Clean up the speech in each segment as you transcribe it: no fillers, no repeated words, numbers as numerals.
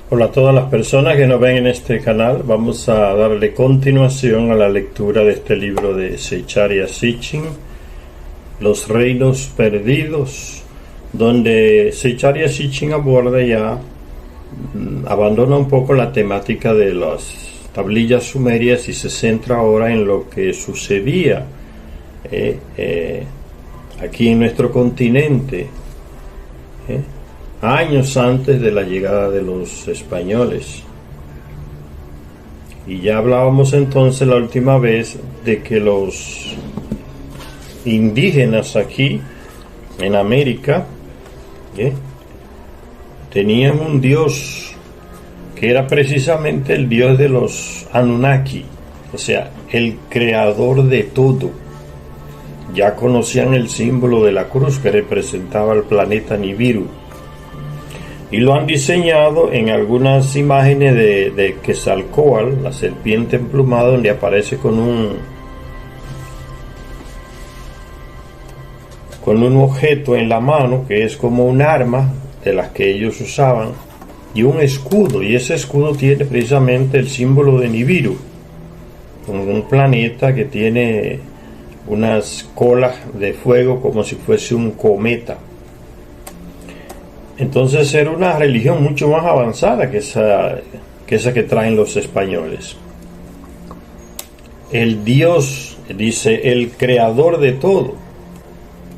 Hola a todas las personas que nos ven en este canal. Vamos a darle continuación a la lectura de este libro de Zecharia Sitchin, Los Reinos Perdidos, donde Zecharia Sitchin aborda ya, abandona un poco la temática de las tablillas sumerias y se centra ahora en lo que sucedía aquí en nuestro continente, años antes de la llegada de los españoles. Y ya hablábamos entonces la última vez de que los indígenas aquí en América tenían un dios que era precisamente el dios de los Anunnaki, o sea, el creador de todo. Ya conocían el símbolo de la cruz que representaba el planeta Nibiru, y lo han diseñado en algunas imágenes de Quetzalcóatl, la serpiente emplumada, donde aparece con un objeto en la mano que es como un arma de las que ellos usaban, y un escudo, y ese escudo tiene precisamente el símbolo de Nibiru, un planeta que tiene unas colas de fuego como si fuese un cometa. Entonces era una religión mucho más avanzada que esa que traen los españoles. El Dios, dice, el creador de todo.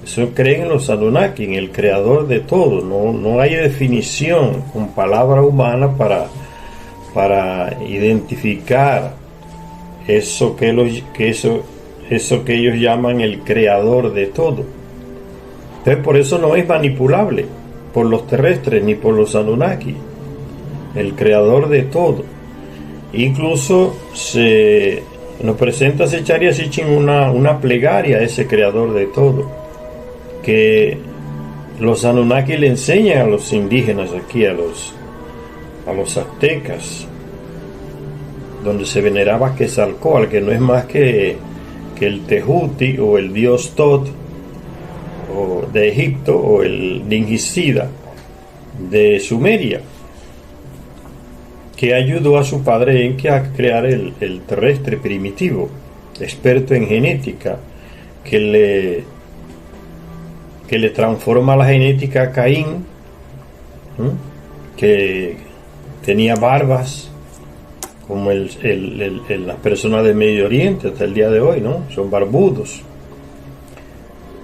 Eso creen los Anunnaki, en el creador de todo. No hay definición con palabra humana para identificar eso que ellos llaman el creador de todo. Entonces por eso no es manipulable por los terrestres ni por los Anunnaki, el creador de todo. Incluso nos presenta Zecharia Sitchin una plegaria a ese creador de todo, que los Anunnaki le enseñan a los indígenas aquí, a los aztecas, donde se veneraba Quetzalcóatl, que no es más que el Tehuti o el dios Tot de Egipto, o el Ningishida de Sumeria, que ayudó a su padre Enki a crear el terrestre primitivo, experto en genética, que le transforma la genética a Caín, que tenía barbas como las personas del Medio Oriente hasta el día de hoy, ¿no? Son barbudos.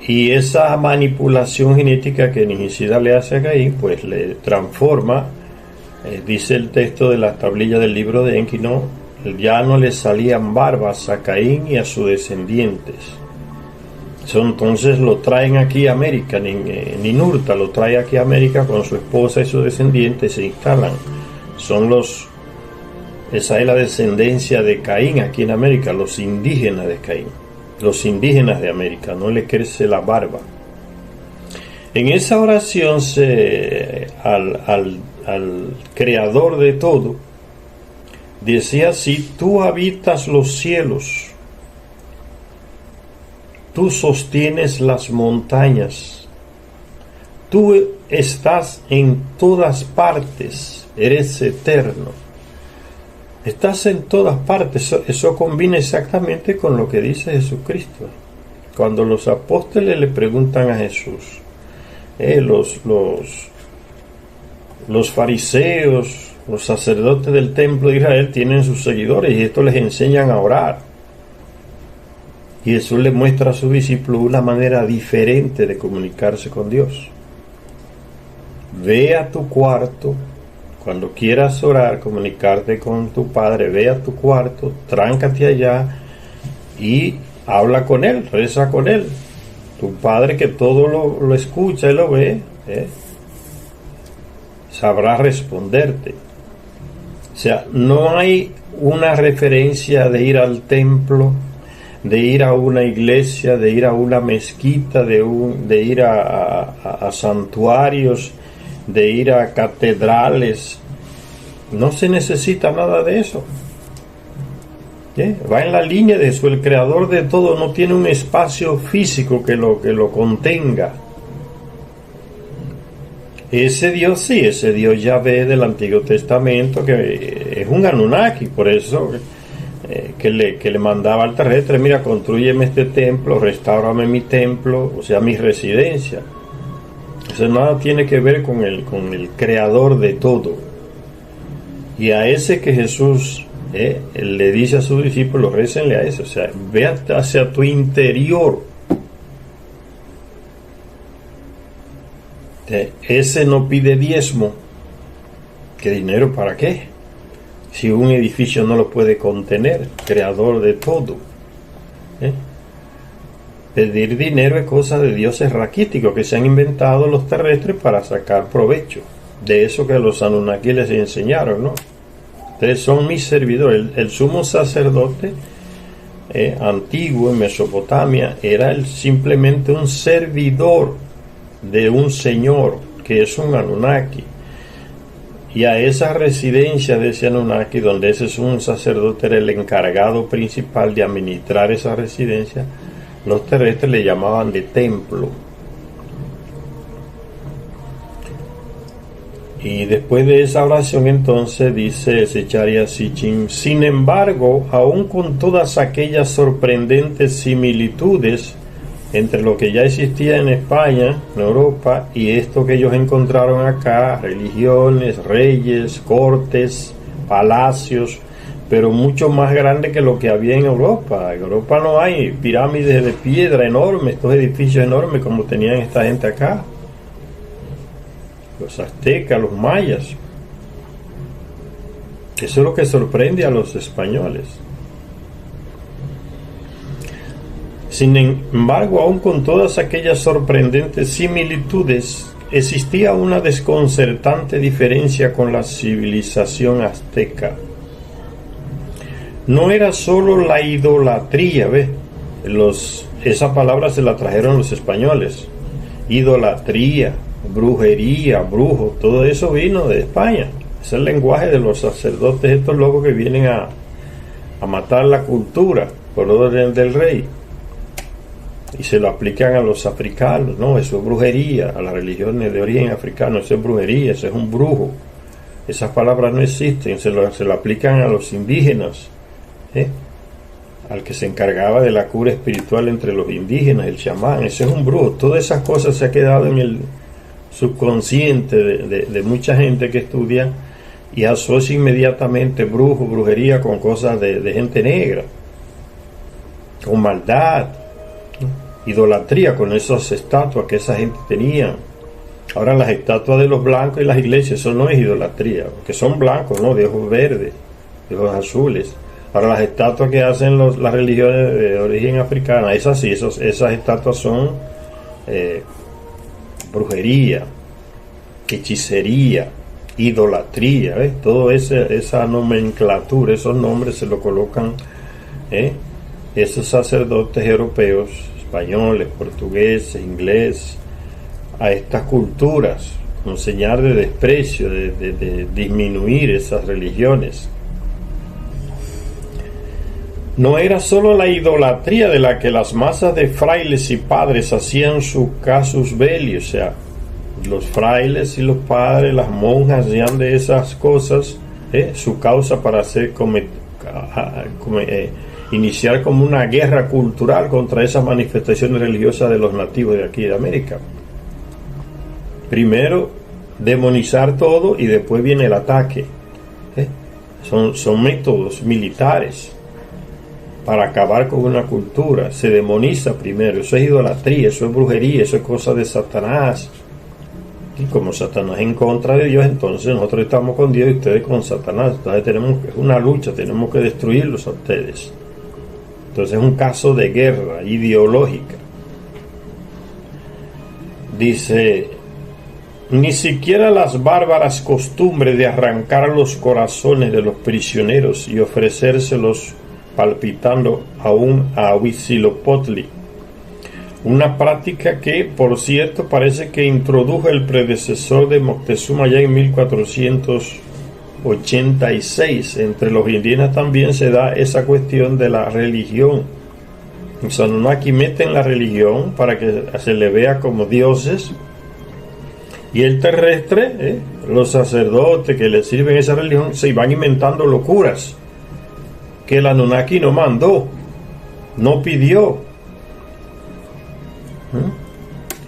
Y esa manipulación genética que Ningishida le hace a Caín, pues le transforma, dice el texto de las tablillas del libro de Enki, ya no le salían barbas a Caín y a sus descendientes. Entonces lo traen aquí a América, Ninurta lo trae aquí a América con su esposa y sus descendientes, se instalan. Esa es la descendencia de Caín aquí en América, los indígenas de Caín. Los indígenas de América, no le crece la barba. En esa oración al creador de todo decía así: tú habitas los cielos, tú sostienes las montañas, tú estás en todas partes, eres eterno. Estás en todas partes. Eso combina exactamente con lo que dice Jesucristo. Cuando los apóstoles le preguntan a Jesús, los fariseos, los sacerdotes del templo de Israel tienen sus seguidores y estos les enseñan a orar. Y Jesús les muestra a sus discípulos una manera diferente de comunicarse con Dios. Ve a tu cuarto. Cuando quieras orar, comunicarte con tu Padre, ve a tu cuarto, tráncate allá y habla con Él, reza con Él. Tu Padre, que todo lo escucha y lo ve, sabrá responderte. O sea, no hay una referencia de ir al templo, de ir a una iglesia, de ir a una mezquita, de ir a santuarios, de ir a catedrales. No se necesita nada de eso. Va en la línea de eso. El creador de todo no tiene un espacio físico que lo contenga. Ese Dios sí, ese Dios Yahvé del Antiguo Testamento, que es un Anunnaki, por eso que le mandaba al terrestre, mira, constrúyeme este templo, restáurame mi templo, o sea, mi residencia. Eso nada tiene que ver con el creador de todo. Y a ese que Jesús le dice a sus discípulos, récenle a eso, o sea, ve hacia tu interior. Ese no pide diezmo. ¿Qué dinero para qué? Si un edificio no lo puede contener, creador de todo. Pedir dinero es cosa de dioses raquíticos que se han inventado los terrestres para sacar provecho de eso que los Anunnaki les enseñaron, ¿no? Ustedes son mis servidores. El sumo sacerdote antiguo en Mesopotamia era simplemente un servidor de un señor que es un Anunnaki. Y a esa residencia de ese Anunnaki, donde ese sumo sacerdote era el encargado principal de administrar esa residencia, los terrestres le llamaban de templo. Y después de esa oración entonces dice Zecharia Sitchin: sin embargo, aún con todas aquellas sorprendentes similitudes entre lo que ya existía en España, en Europa, y esto que ellos encontraron acá, religiones, reyes, cortes, palacios, pero mucho más grande que lo que había en Europa. En Europa no hay pirámides de piedra enormes, estos edificios enormes como tenían esta gente acá. Los aztecas, los mayas. Eso es lo que sorprende a los españoles. Sin embargo, aún con todas aquellas sorprendentes similitudes, existía una desconcertante diferencia con la civilización azteca. No era solo la idolatría, ¿ves? Esa palabra se la trajeron los españoles. Idolatría, brujería, brujo, todo eso vino de España. Es el lenguaje de los sacerdotes, estos locos que vienen a matar la cultura por orden del rey. Y se lo aplican a los africanos. No, eso es brujería. A las religiones de origen africano, eso es brujería, eso es un brujo. Esas palabras no existen, se lo aplican a los indígenas, al que se encargaba de la cura espiritual entre los indígenas, el chamán. Ese es un brujo. Todas esas cosas se han quedado en el subconsciente de mucha gente que estudia y asocia inmediatamente brujo, brujería con cosas de gente negra, con maldad, idolatría, con esas estatuas que esa gente tenía. Ahora las estatuas de los blancos y las iglesias, eso no es idolatría, porque son blancos, ¿no? De ojos verdes, de ojos azules. Ahora las estatuas que hacen las religiones de origen africana, esas sí, esas estatuas son brujería, hechicería, idolatría, ¿ves? Toda esa nomenclatura, esos nombres se lo colocan esos sacerdotes europeos, españoles, portugueses, ingleses, a estas culturas, con señal de desprecio, de disminuir esas religiones. No era solo la idolatría de la que las masas de frailes y padres hacían su casus belli, o sea, los frailes y los padres, las monjas hacían de esas cosas su causa para iniciar como una guerra cultural contra esas manifestaciones religiosas de los nativos de aquí de América. Primero demonizar todo y después viene el ataque. Son métodos militares para acabar con una cultura. Se demoniza primero, eso es idolatría, eso es brujería, eso es cosa de Satanás. Y como Satanás es en contra de Dios, entonces nosotros estamos con Dios y ustedes con Satanás. Entonces es una lucha, tenemos que destruirlos a ustedes. Entonces es un caso de guerra ideológica. Dice: ni siquiera las bárbaras costumbres de arrancar los corazones de los prisioneros y ofrecérselos palpitando aún a Huitzilopochtli, una práctica que, por cierto, parece que introdujo el predecesor de Moctezuma ya en 1486. Entre los indígenas también se da esa cuestión de la religión. Los Anunnaki meten la religión para que se le vea como dioses, Y el terrestre, los sacerdotes que le sirven esa religión, se van inventando locuras que el Anunnaki no mandó, no pidió.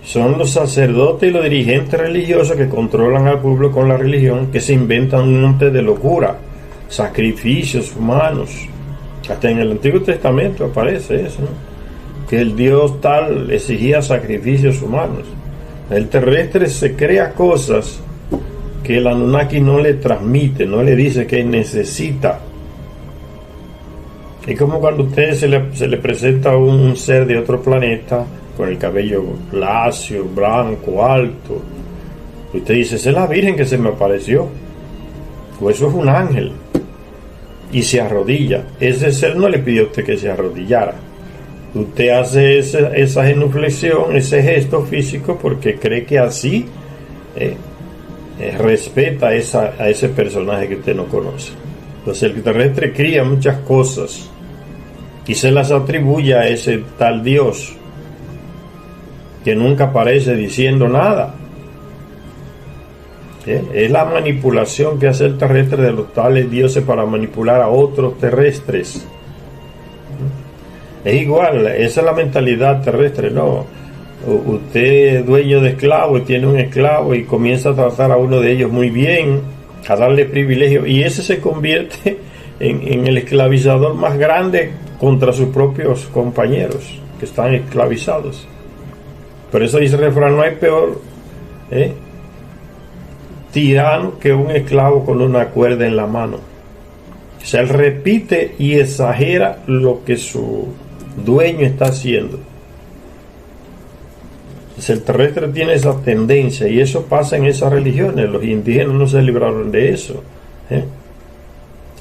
Son los sacerdotes y los dirigentes religiosos que controlan al pueblo con la religión, que se inventan un monte de locura, sacrificios humanos. Hasta en el Antiguo Testamento aparece eso, ¿no? Que el Dios tal exigía sacrificios humanos. El terrestre se crea cosas que el Anunnaki no le transmite, no le dice que necesita. Es como cuando a usted se le presenta un ser de otro planeta con el cabello lacio, blanco, alto. Usted dice, esa es la Virgen que se me apareció. O eso es un ángel. Y se arrodilla. Ese ser no le pidió a usted que se arrodillara. Usted hace esa genuflexión, ese gesto físico, porque cree que así respeta a ese personaje que usted no conoce. Entonces el terrestre cría muchas cosas y se las atribuye a ese tal Dios que nunca aparece diciendo nada. Es la manipulación que hace el terrestre de los tales dioses para manipular a otros terrestres. Es igual, esa es la mentalidad terrestre, ¿no? Usted es dueño de esclavos y tiene un esclavo y comienza a tratar a uno de ellos muy bien, a darle privilegio, y ese se convierte en el esclavizador más grande contra sus propios compañeros que están esclavizados. Por eso dice el refrán, no hay peor tirano que un esclavo con una cuerda en la mano. O sea, él repite y exagera lo que su dueño está haciendo. Entonces, el terrestre tiene esa tendencia y eso pasa en esas religiones. Los indígenas no se libraron de eso,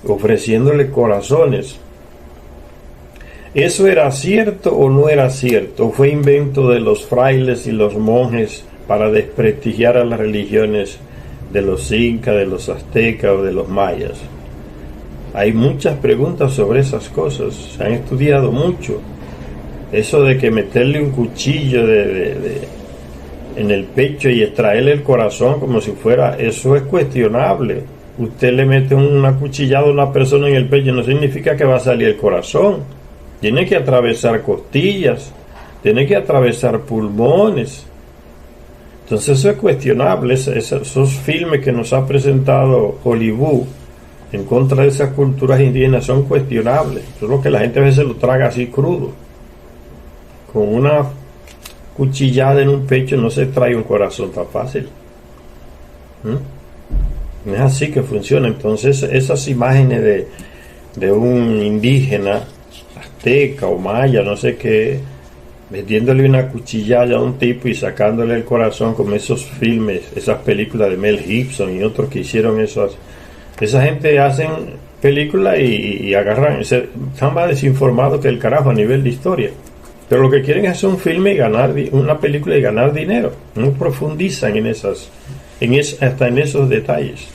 ofreciéndole corazones. ¿Eso era cierto o no era cierto? ¿O fue invento de los frailes y los monjes para desprestigiar a las religiones de los incas, de los aztecas o de los mayas? Hay muchas preguntas sobre esas cosas, se han estudiado mucho. Eso de que meterle un cuchillo en el pecho y extraerle el corazón como si fuera, eso es cuestionable. Usted le mete una cuchillada a una persona en el pecho, no significa que va a salir el corazón. Tiene que atravesar costillas, tiene que atravesar pulmones. Entonces eso es cuestionable, esos filmes que nos ha presentado Hollywood en contra de esas culturas indígenas son cuestionables. Solo que la gente a veces lo traga así crudo. Con una cuchillada en un pecho no se trae un corazón tan fácil. No es así que funciona. Entonces esas imágenes de un indígena azteca o maya, no sé qué, metiéndole una cuchillada a un tipo y sacándole el corazón, como esos filmes, esas películas de Mel Gibson y otros que hicieron esas. Esa gente hacen películas y agarran, están más desinformados que el carajo a nivel de historia. Pero lo que quieren es hacer un filme y ganar una película y ganar dinero. No profundizan hasta en esos detalles.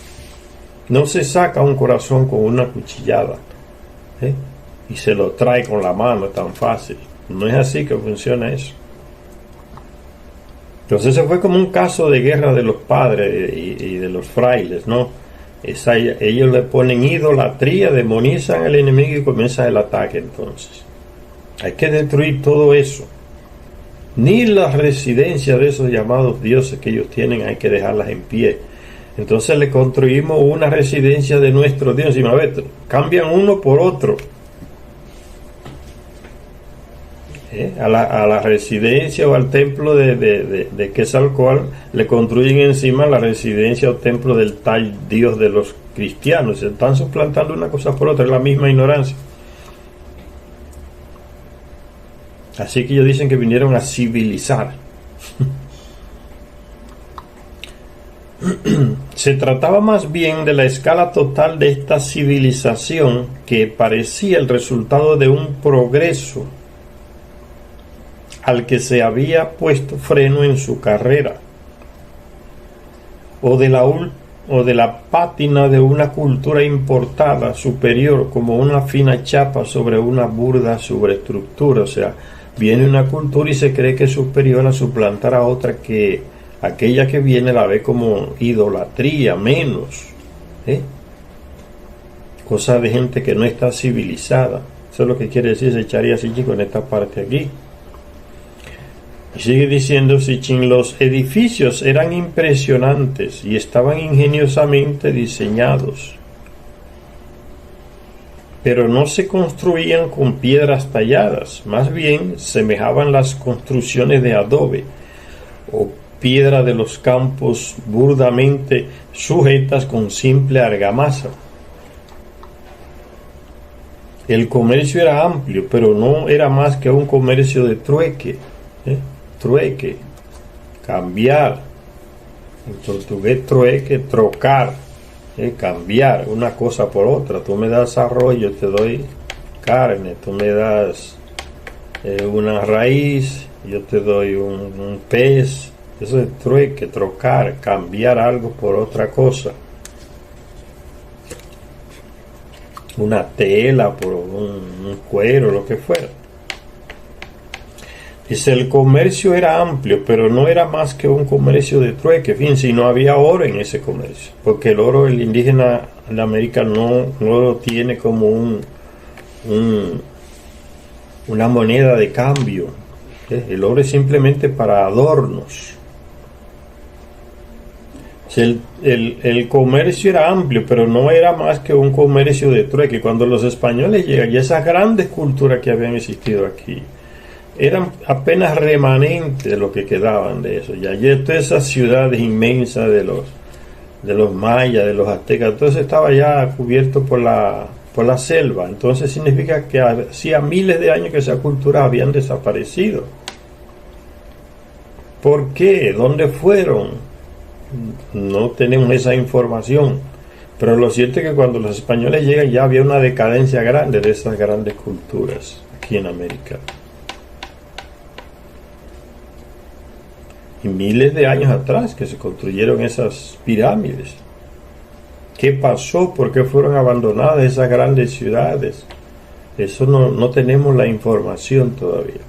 No se saca un corazón con una cuchillada y se lo trae con la mano tan fácil. No es así que funciona eso. Entonces ese fue como un caso de guerra de los padres y de los frailes, ¿no? Ellos le ponen idolatría, demonizan al enemigo y comienza el ataque. Entonces hay que destruir todo eso. Ni las residencias de esos llamados dioses que ellos tienen hay que dejarlas en pie. Entonces le construimos una residencia de nuestro Dios y cambian uno por otro. A la residencia o al templo de Quetzalcóatl le construyen encima la residencia o templo del tal Dios de los cristianos. Se están suplantando una cosa por otra, es la misma ignorancia. Así que ellos dicen que vinieron a civilizar. Se trataba más bien de la escala total de esta civilización, que parecía el resultado de un progreso al que se había puesto freno en su carrera, o de la pátina de una cultura importada superior, como una fina chapa sobre una burda superestructura. O sea, viene una cultura y se cree que es superior a suplantar a otra que aquella que viene la ve como idolatría, menos, cosa de gente que no está civilizada. Eso es lo que quiere decir Zecharia Sitchin con esta parte aquí. Y sigue diciendo Sitchin: los edificios eran impresionantes y estaban ingeniosamente diseñados, pero no se construían con piedras talladas, más bien semejaban las construcciones de adobe o piedra de los campos burdamente sujetas con simple argamasa. El comercio era amplio, pero no era más que un comercio de trueque, cambiar. En portugués, trueque, trocar, cambiar una cosa por otra. Tú me das arroz, yo te doy carne. Tú me das una raíz, yo te doy un pez. Eso es trueque, trocar, cambiar algo por otra cosa. Una tela por un cuero, lo que fuera. Dice: el comercio era amplio, pero no era más que un comercio de trueque. Fíjense, no había oro en ese comercio, porque el oro, el indígena de América no lo tiene como una moneda de cambio. El oro es simplemente para adornos. El comercio era amplio, pero no era más que un comercio de trueque. Cuando los españoles llegan, y esas grandes culturas que habían existido aquí, eran apenas remanentes de lo que quedaban de eso. Ya todas esas ciudades inmensas de los mayas, de los aztecas, entonces estaba ya cubierto por la selva. Entonces significa que hacía miles de años que esas culturas habían desaparecido. ¿Por qué? ¿Dónde fueron? No tenemos esa información, pero lo cierto es que cuando los españoles llegan ya había una decadencia grande de esas grandes culturas aquí en América. Y miles de años atrás que se construyeron esas pirámides. ¿Qué pasó? ¿Por qué fueron abandonadas esas grandes ciudades? Eso no tenemos la información todavía.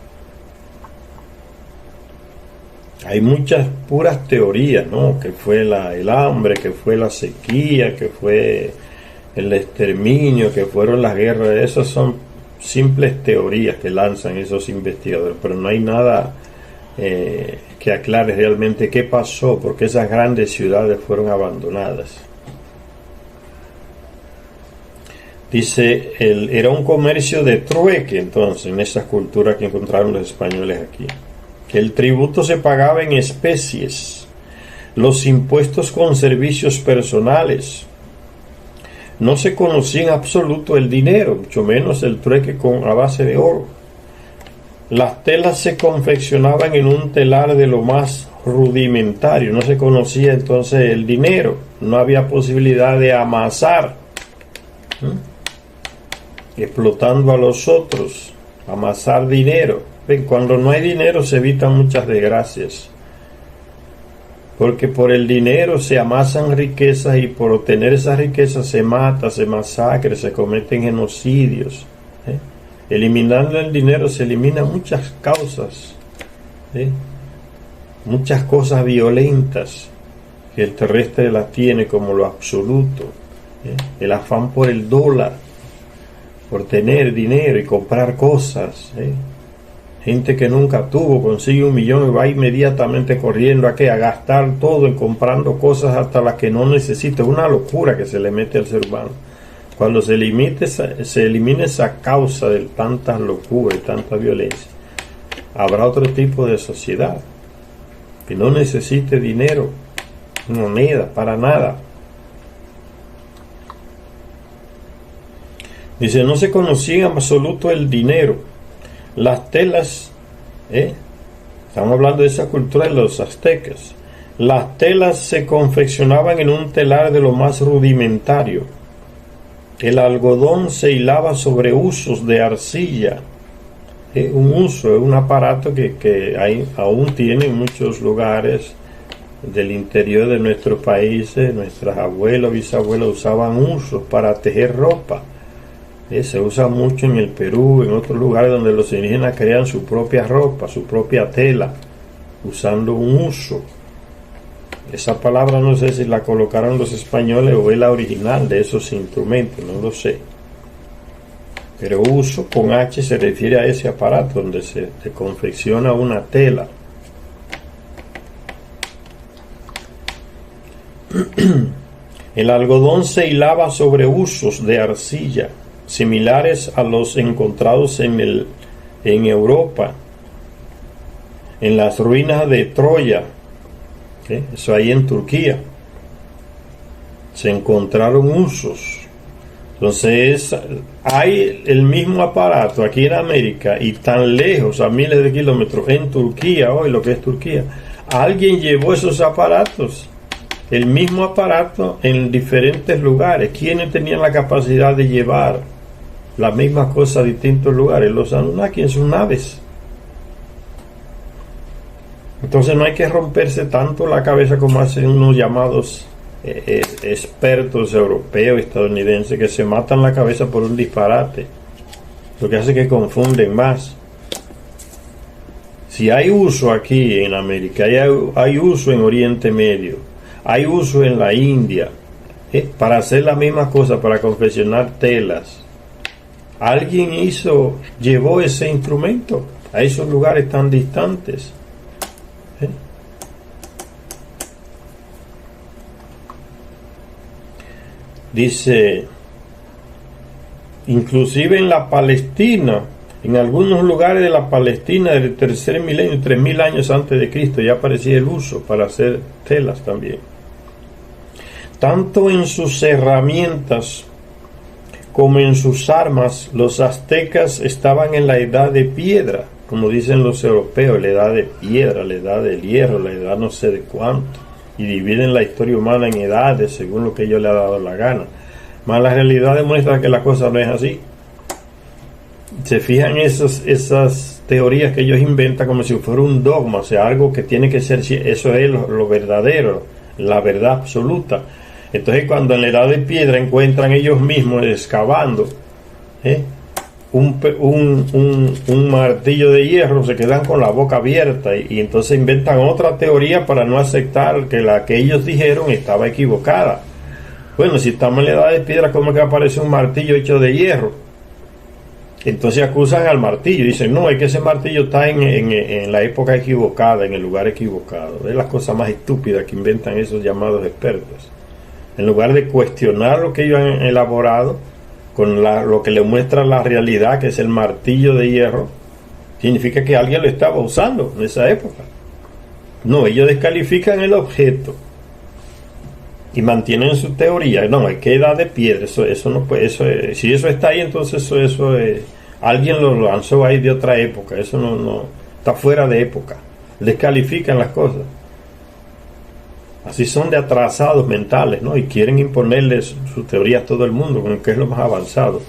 Hay muchas puras teorías, ¿no? Que fue el hambre, que fue la sequía, que fue el exterminio, que fueron las guerras. Esas son simples teorías que lanzan esos investigadores, pero no hay nada que aclare realmente qué pasó, porque esas grandes ciudades fueron abandonadas. Dice, era un comercio de trueque entonces en esas culturas que encontraron los españoles aquí. Que el tributo se pagaba en especies, los impuestos con servicios personales. No se conocía en absoluto el dinero, mucho menos el trueque a base de oro. Las telas se confeccionaban en un telar de lo más rudimentario, no se conocía entonces el dinero, no había posibilidad de amasar, explotando a los otros, amasar dinero. Cuando no hay dinero se evitan muchas desgracias, porque por el dinero se amasan riquezas y por obtener esas riquezas se mata, se masacra, se cometen genocidios. Eliminando el dinero se eliminan muchas causas, muchas cosas violentas que el terrestre las tiene como lo absoluto. El afán por el dólar, por tener dinero y comprar cosas. Gente que nunca tuvo, consigue 1 millón y va inmediatamente corriendo a gastar todo en comprando cosas hasta las que no necesita. Es una locura que se le mete al ser humano. Cuando se elimine esa causa de tantas locuras y tanta violencia, habrá otro tipo de sociedad que no necesite dinero, moneda, para nada. Dice, no se conocía en absoluto el dinero. Las telas, estamos hablando de esa cultura de los aztecas. Las telas se confeccionaban en un telar de lo más rudimentario. El algodón se hilaba sobre usos de arcilla. Un uso, un aparato que aún tiene en muchos lugares del interior de nuestros países. Nuestras abuelos, bisabuelos usaban usos para tejer ropa. Se usa mucho en el Perú, en otros lugares donde los indígenas crean su propia ropa, su propia tela, usando un uso. Esa palabra no sé si la colocaron los españoles o es la original de esos instrumentos, no lo sé. Pero uso con H se refiere a ese aparato donde se confecciona una tela. El algodón se hilaba sobre usos de arcilla, similares a los encontrados en Europa, en las ruinas de Troya, eso ahí en Turquía. Se encontraron usos. Entonces hay el mismo aparato aquí en América y tan lejos, a miles de kilómetros, en Turquía, hoy lo que es Turquía. Alguien llevó esos aparatos, el mismo aparato, en diferentes lugares. ¿Quiénes tenían la capacidad de llevar la misma cosa a distintos lugares? Los Anunnaki en sus naves. Entonces no hay que romperse tanto la cabeza como hacen unos llamados expertos europeos, estadounidenses, que se matan la cabeza por un disparate. Lo que hace que confunden más. Si hay uso aquí en América, hay uso en Oriente Medio, hay uso en la India, para hacer la misma cosa, para confeccionar telas. Alguien llevó ese instrumento a esos lugares tan distantes. Dice, inclusive en la Palestina, en algunos lugares de la Palestina del tercer milenio, 3000 años antes de Cristo, ya aparecía el uso para hacer telas también. Tanto en sus herramientas como en sus armas, los aztecas estaban en la edad de piedra, como dicen los europeos, la edad de piedra, la edad del hierro, la edad no sé de cuánto, y dividen la historia humana en edades según lo que ellos le ha dado la gana. Mas la realidad demuestra que la cosa no es así. Se fijan esas teorías que ellos inventan como si fuera un dogma, o sea, algo que tiene que ser, eso es lo verdadero, la verdad absoluta. Entonces cuando en la edad de piedra encuentran ellos mismos excavando un martillo de hierro, se quedan con la boca abierta y entonces inventan otra teoría para no aceptar que la que ellos dijeron estaba equivocada. Bueno, si estamos en la edad de piedra, ¿cómo es que aparece un martillo hecho de hierro? Entonces acusan al martillo y dicen, no, es que ese martillo está en la época equivocada, en el lugar equivocado. Es la cosa más estúpida que inventan esos llamados expertos. En lugar de cuestionar lo que ellos han elaborado con lo que le muestra la realidad, que es el martillo de hierro, significa que alguien lo estaba usando en esa época. No, ellos descalifican el objeto y mantienen su teoría. No, es que edad de piedra, eso no puede, si eso está ahí, entonces eso alguien lo lanzó ahí de otra época, eso no está fuera de época. Descalifican las cosas. Así son de atrasados mentales, ¿no? Y quieren imponerles sus teorías a todo el mundo, como que es lo más avanzado.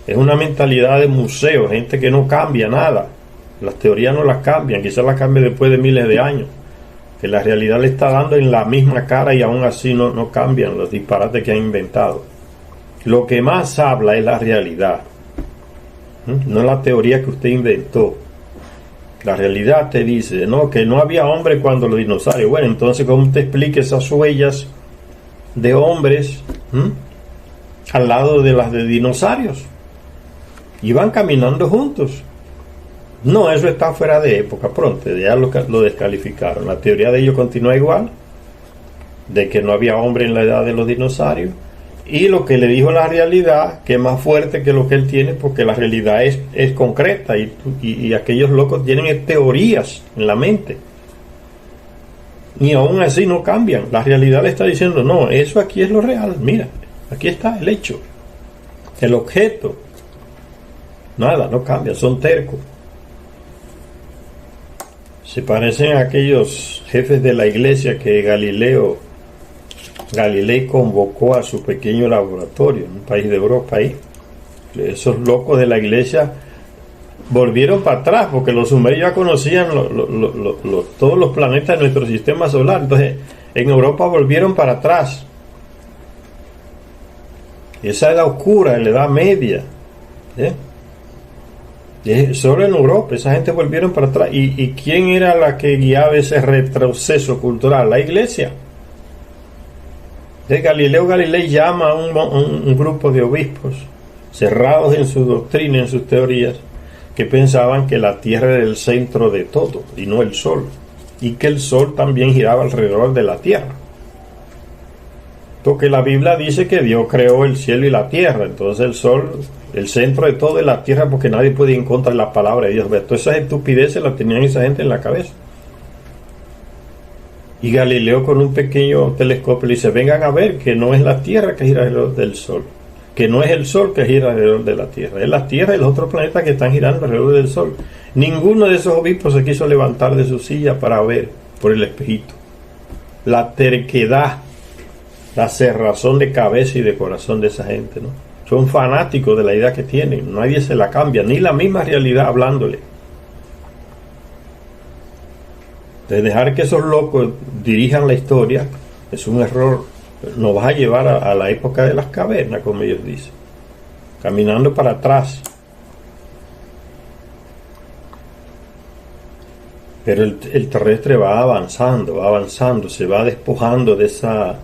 Es una mentalidad de museo, gente que no cambia nada. Las teorías no las cambian, quizás las cambien después de miles de años. Que la realidad le está dando en la misma cara y aún así no cambian los disparates que han inventado. Lo que más habla es la realidad, no la teoría que usted inventó. La realidad te dice, no, que no había hombre cuando los dinosaurios. Bueno, entonces, ¿cómo te explica esas huellas de hombres al lado de las de dinosaurios? Iban caminando juntos. No, eso está fuera de época, pronto, ya lo descalificaron. La teoría de ellos continúa igual, de que no había hombre en la edad de los dinosaurios. Y lo que le dijo la realidad, que es más fuerte que lo que él tiene, porque la realidad es concreta y aquellos locos tienen teorías en la mente. Y aún así no cambian. La realidad le está diciendo, no, eso aquí es lo real, mira, aquí está el hecho, el objeto. Nada, no cambia, son tercos. Se parecen a aquellos jefes de la iglesia que Galilei convocó a su pequeño laboratorio en un país de Europa ahí. Esos locos de la iglesia volvieron para atrás porque los sumerios ya conocían todos los planetas de nuestro sistema solar. Entonces en Europa volvieron para atrás. Esa edad oscura, la edad media, Solo en Europa, esa gente volvieron para atrás. ¿Y quién era la que guiaba ese retroceso cultural? La iglesia. De Galileo Galilei llama a un grupo de obispos cerrados en su doctrina, en sus teorías, que pensaban que la Tierra era el centro de todo y no el Sol, y que el Sol también giraba alrededor de la Tierra. Porque la Biblia dice que Dios creó el cielo y la tierra, entonces el Sol, el centro de todo es la tierra, porque nadie puede ir en contra de la palabra de Dios. Todas esas estupideces las tenían esa gente en la cabeza. Y Galileo, con un pequeño telescopio, le dice: vengan a ver que no es la tierra que gira alrededor del Sol, que no es el Sol que gira alrededor de la tierra, es la tierra y los otros planetas que están girando alrededor del Sol. Ninguno de esos obispos se quiso levantar de su silla para ver por el espejito. La terquedad, la cerrazón de cabeza y de corazón de esa gente, ¿no? Son fanáticos de la idea que tienen, nadie se la cambia, ni la misma realidad hablándole. De dejar que esos locos dirijan la historia es un error. Nos va a llevar a la época de las cavernas, como ellos dicen, caminando para atrás. Pero el terrestre va avanzando, se va despojando de esa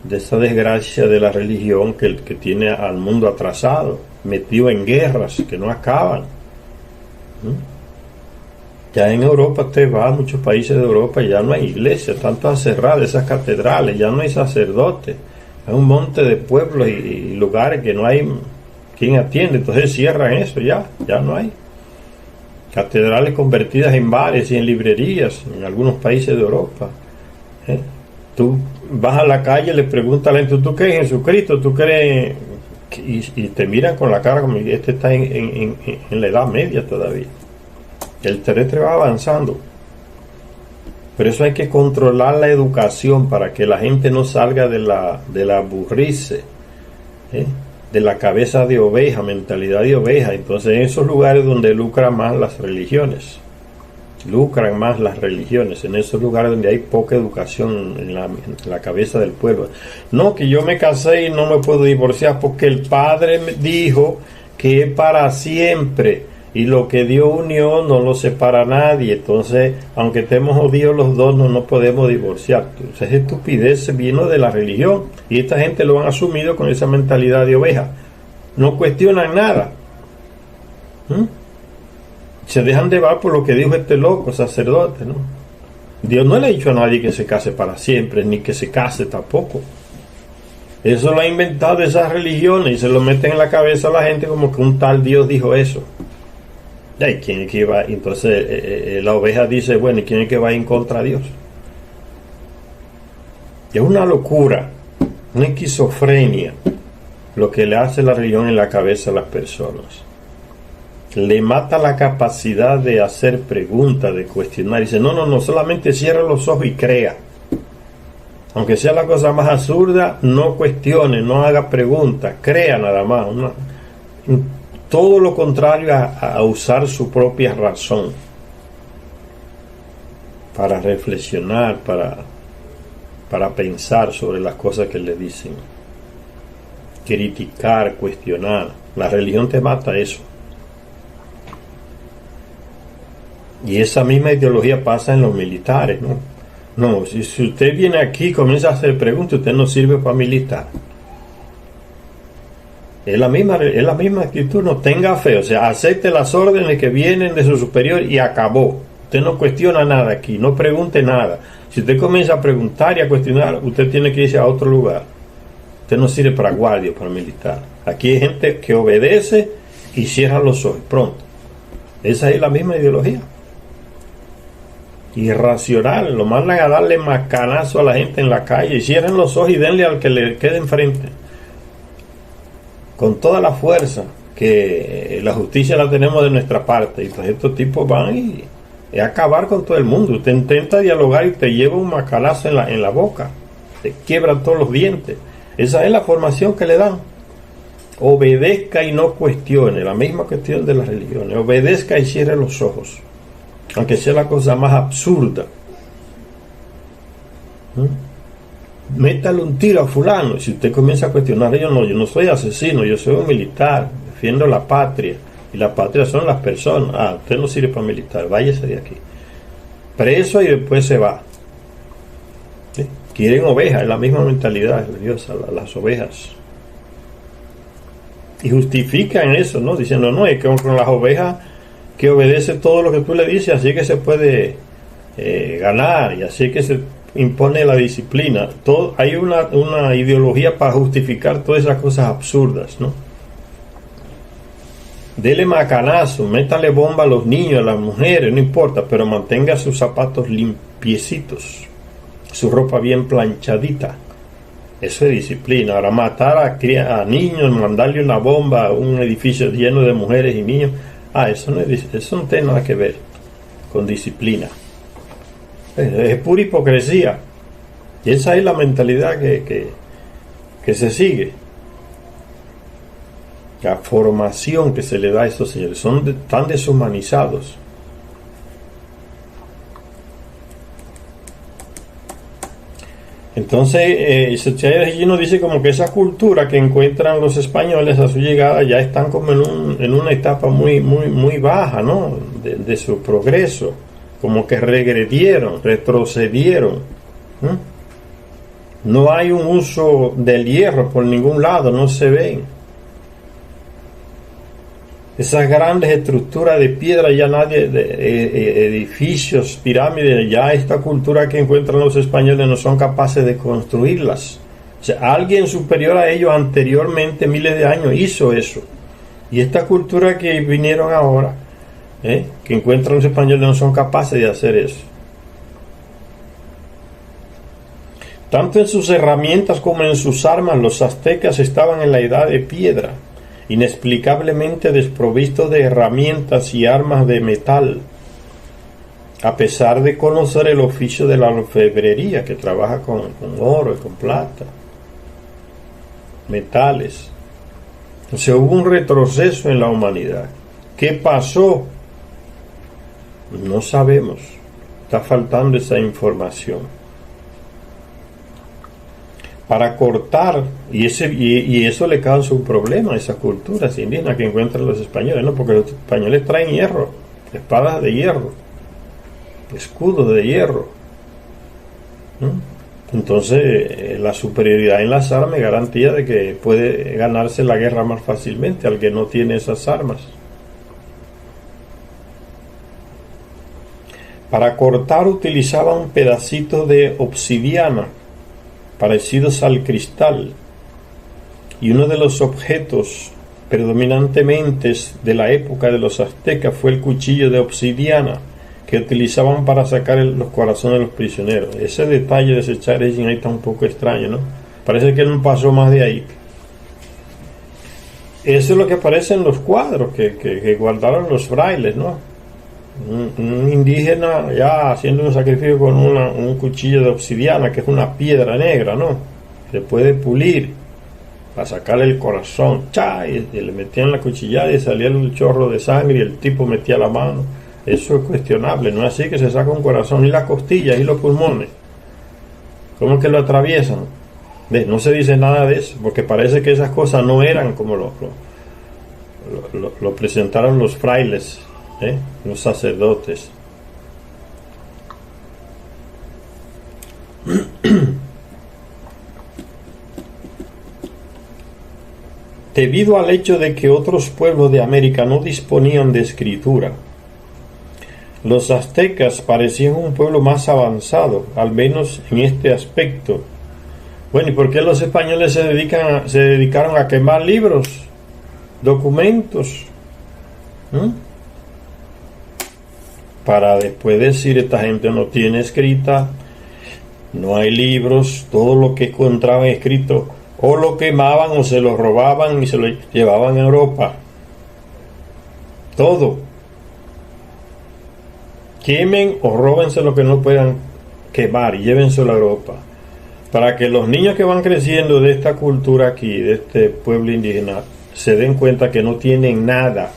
desgracia de la religión que tiene al mundo atrasado, metido en guerras que no acaban. Ya en Europa usted va a muchos países de Europa, ya no hay iglesias, están todas cerradas esas catedrales, ya no hay sacerdotes, hay un monte de pueblos y lugares que no hay quien atiende, entonces cierran eso, ya no hay. Catedrales convertidas en bares y en librerías en algunos países de Europa. Tú vas a la calle, le preguntas a la gente: ¿tú crees en Jesucristo? ¿Tú crees? Y te miran con la cara como este está en la Edad Media todavía. El terrestre va avanzando. Pero eso hay que controlar la educación para que la gente no salga de la burrice, de la cabeza de oveja, mentalidad de oveja. Entonces, en esos lugares donde lucran más las religiones, en esos lugares donde hay poca educación en la cabeza del pueblo. No, que yo me casé y no me puedo divorciar porque el padre me dijo que es para siempre y lo que Dios unió no lo separa nadie. Entonces, aunque estemos jodidos los dos, no nos podemos divorciar. Entonces, es estupidez, vino de la religión y esta gente lo han asumido con esa mentalidad de oveja. No cuestionan nada. Se dejan llevar por lo que dijo este loco sacerdote, ¿no? Dios no le ha dicho a nadie que se case para siempre, ni que se case tampoco. Eso lo ha inventado esas religiones y se lo meten en la cabeza a la gente como que un tal Dios dijo eso. ¿Y quién es que va? Entonces la oveja dice: bueno, ¿y quién es que va en contra de Dios? Es una locura, una esquizofrenia lo que le hace la religión en la cabeza a las personas. Le mata la capacidad de hacer preguntas, de cuestionar. Dice: no, solamente cierra los ojos y crea. Aunque sea la cosa más absurda, no cuestione, no haga preguntas, crea nada más. Todo lo contrario a usar su propia razón para reflexionar, para pensar sobre las cosas que le dicen. Criticar, cuestionar. La religión te mata eso. Y esa misma ideología pasa en los militares, ¿no? No, si usted viene aquí y comienza a hacer preguntas, usted no sirve para militar. Es la misma actitud, no tenga fe, o sea, acepte las órdenes que vienen de su superior y acabó. Usted no cuestiona nada aquí, no pregunte nada. Si usted comienza a preguntar y a cuestionar, usted tiene que irse a otro lugar. Usted no sirve para guardia, para militar. Aquí hay gente que obedece y cierra los ojos, pronto. Esa es la misma ideología. Irracional, lo mandan a darle macanazo a la gente en la calle y cierren los ojos y denle al que le quede enfrente. Con toda la fuerza, que la justicia la tenemos de nuestra parte. Y entonces estos tipos van y acabar con todo el mundo. Usted intenta dialogar y te lleva un macanazo en la boca. Te quiebran todos los dientes. Esa es la formación que le dan. Obedezca y no cuestione. La misma cuestión de las religiones. Obedezca y cierre los ojos. Aunque sea la cosa más absurda. Métale un tiro a fulano. Si usted comienza a cuestionar: yo no soy asesino, yo soy un militar, defiendo la patria. Y la patria son las personas. Ah, usted no sirve para militar, váyase de aquí. Preso y después se va. ¿Sí? Quieren ovejas, es la misma mentalidad religiosa, las ovejas. Y justifican eso, ¿no? Diciendo, no, es que con las ovejas que obedece todo lo que tú le dices, así que se puede ganar, y así que se impone la disciplina. Hay una ideología para justificar todas esas cosas absurdas, ¿no? Dele macanazo, métale bomba a los niños, a las mujeres, no importa, pero mantenga sus zapatos limpiecitos, su ropa bien planchadita. Eso es disciplina. Ahora, matar a niños, mandarle una bomba a un edificio lleno de mujeres y niños, eso no tiene nada que ver con disciplina. Es pura hipocresía. Y esa es la mentalidad que se sigue. La formación que se le da a estos señores son tan deshumanizados. Entonces, Chayarjino dice como que esa cultura que encuentran los españoles a su llegada ya están como en una etapa muy, muy, muy baja, ¿no? De su progreso, como que regredieron, retrocedieron. No hay un uso del hierro por ningún lado, no se ven. Esas grandes estructuras de piedra, ya nadie, edificios, pirámides, ya esta cultura que encuentran los españoles no son capaces de construirlas. O sea, alguien superior a ellos anteriormente, miles de años, hizo eso. Y esta cultura que vinieron ahora, que encuentran los españoles, no son capaces de hacer eso. Tanto en sus herramientas como en sus armas, los aztecas estaban en la edad de piedra, inexplicablemente desprovistos de herramientas y armas de metal, a pesar de conocer el oficio de la orfebrería, que trabaja con oro y con plata, metales. Entonces hubo un retroceso en la humanidad. ¿Qué pasó? No sabemos. Está faltando esa información. Para cortar, y eso le causa un problema a esas culturas indígenas que encuentran los españoles, ¿no? Porque los españoles traen hierro, espadas de hierro, escudos de hierro, ¿no? Entonces la superioridad en las armas es garantía de que puede ganarse la guerra más fácilmente al que no tiene esas armas. Para cortar utilizaban pedacitos de obsidiana parecidos al cristal, y uno de los objetos predominantemente de la época de los aztecas fue el cuchillo de obsidiana que utilizaban para sacar los corazones de los prisioneros. Ese detalle de ese Chayarjin ahí está un poco extraño, ¿no? Parece que no pasó más de ahí. Eso es lo que aparece en los cuadros que guardaron los frailes, ¿no? Un indígena ya haciendo un sacrificio con un cuchillo de obsidiana, que es una piedra negra, ¿no? Se puede pulir para sacarle el corazón, y le metían la cuchillada y salía un chorro de sangre y el tipo metía la mano. Eso es cuestionable, no es así que se saca un corazón, y las costillas y los pulmones. ¿Cómo es que lo atraviesan? No se dice nada de eso, porque parece que esas cosas no eran como lo presentaron los frailes, los sacerdotes. Debido al hecho de que otros pueblos de América no disponían de escritura, los aztecas parecían un pueblo más avanzado, al menos en este aspecto. Bueno, ¿y por qué los españoles se dedicaron a quemar libros, documentos? Para después decir, esta gente no tiene escrita, no hay libros, todo lo que encontraban escrito o lo quemaban o se lo robaban y se lo llevaban a Europa. Todo. Quemen o róbense lo que no puedan quemar y llévenselo a Europa. Para que los niños que van creciendo de esta cultura aquí, de este pueblo indígena, se den cuenta que no tienen nada.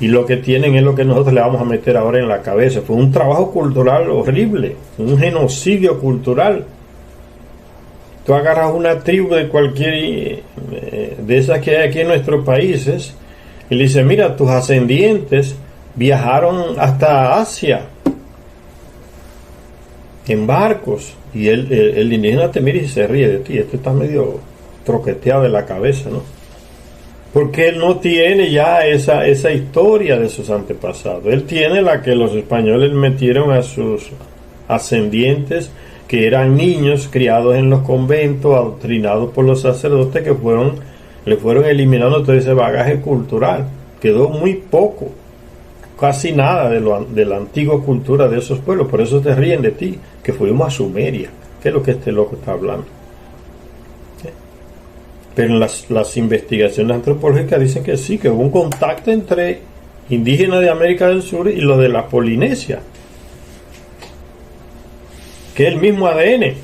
Y lo que tienen es lo que nosotros le vamos a meter ahora en la cabeza. Fue un trabajo cultural horrible, un genocidio cultural. Tú agarras una tribu de cualquier de esas que hay aquí en nuestros países, Y le dice, mira, tus ascendientes viajaron hasta Asia en barcos. Y el indígena te mira y se ríe de ti. Este está medio troqueteado de la cabeza, ¿no? Porque él no tiene ya esa historia de sus antepasados. Él tiene la que los españoles metieron a sus ascendientes, que eran niños criados en los conventos, adoctrinados por los sacerdotes, que le fueron eliminando todo ese bagaje cultural. Quedó muy poco, casi nada de la antigua cultura de esos pueblos. Por eso te ríen de ti, que fuimos a Sumeria. ¿Qué es lo que este loco está hablando? Pero las investigaciones antropológicas dicen que sí, que hubo un contacto entre indígenas de América del Sur y los de la Polinesia, que es el mismo ADN.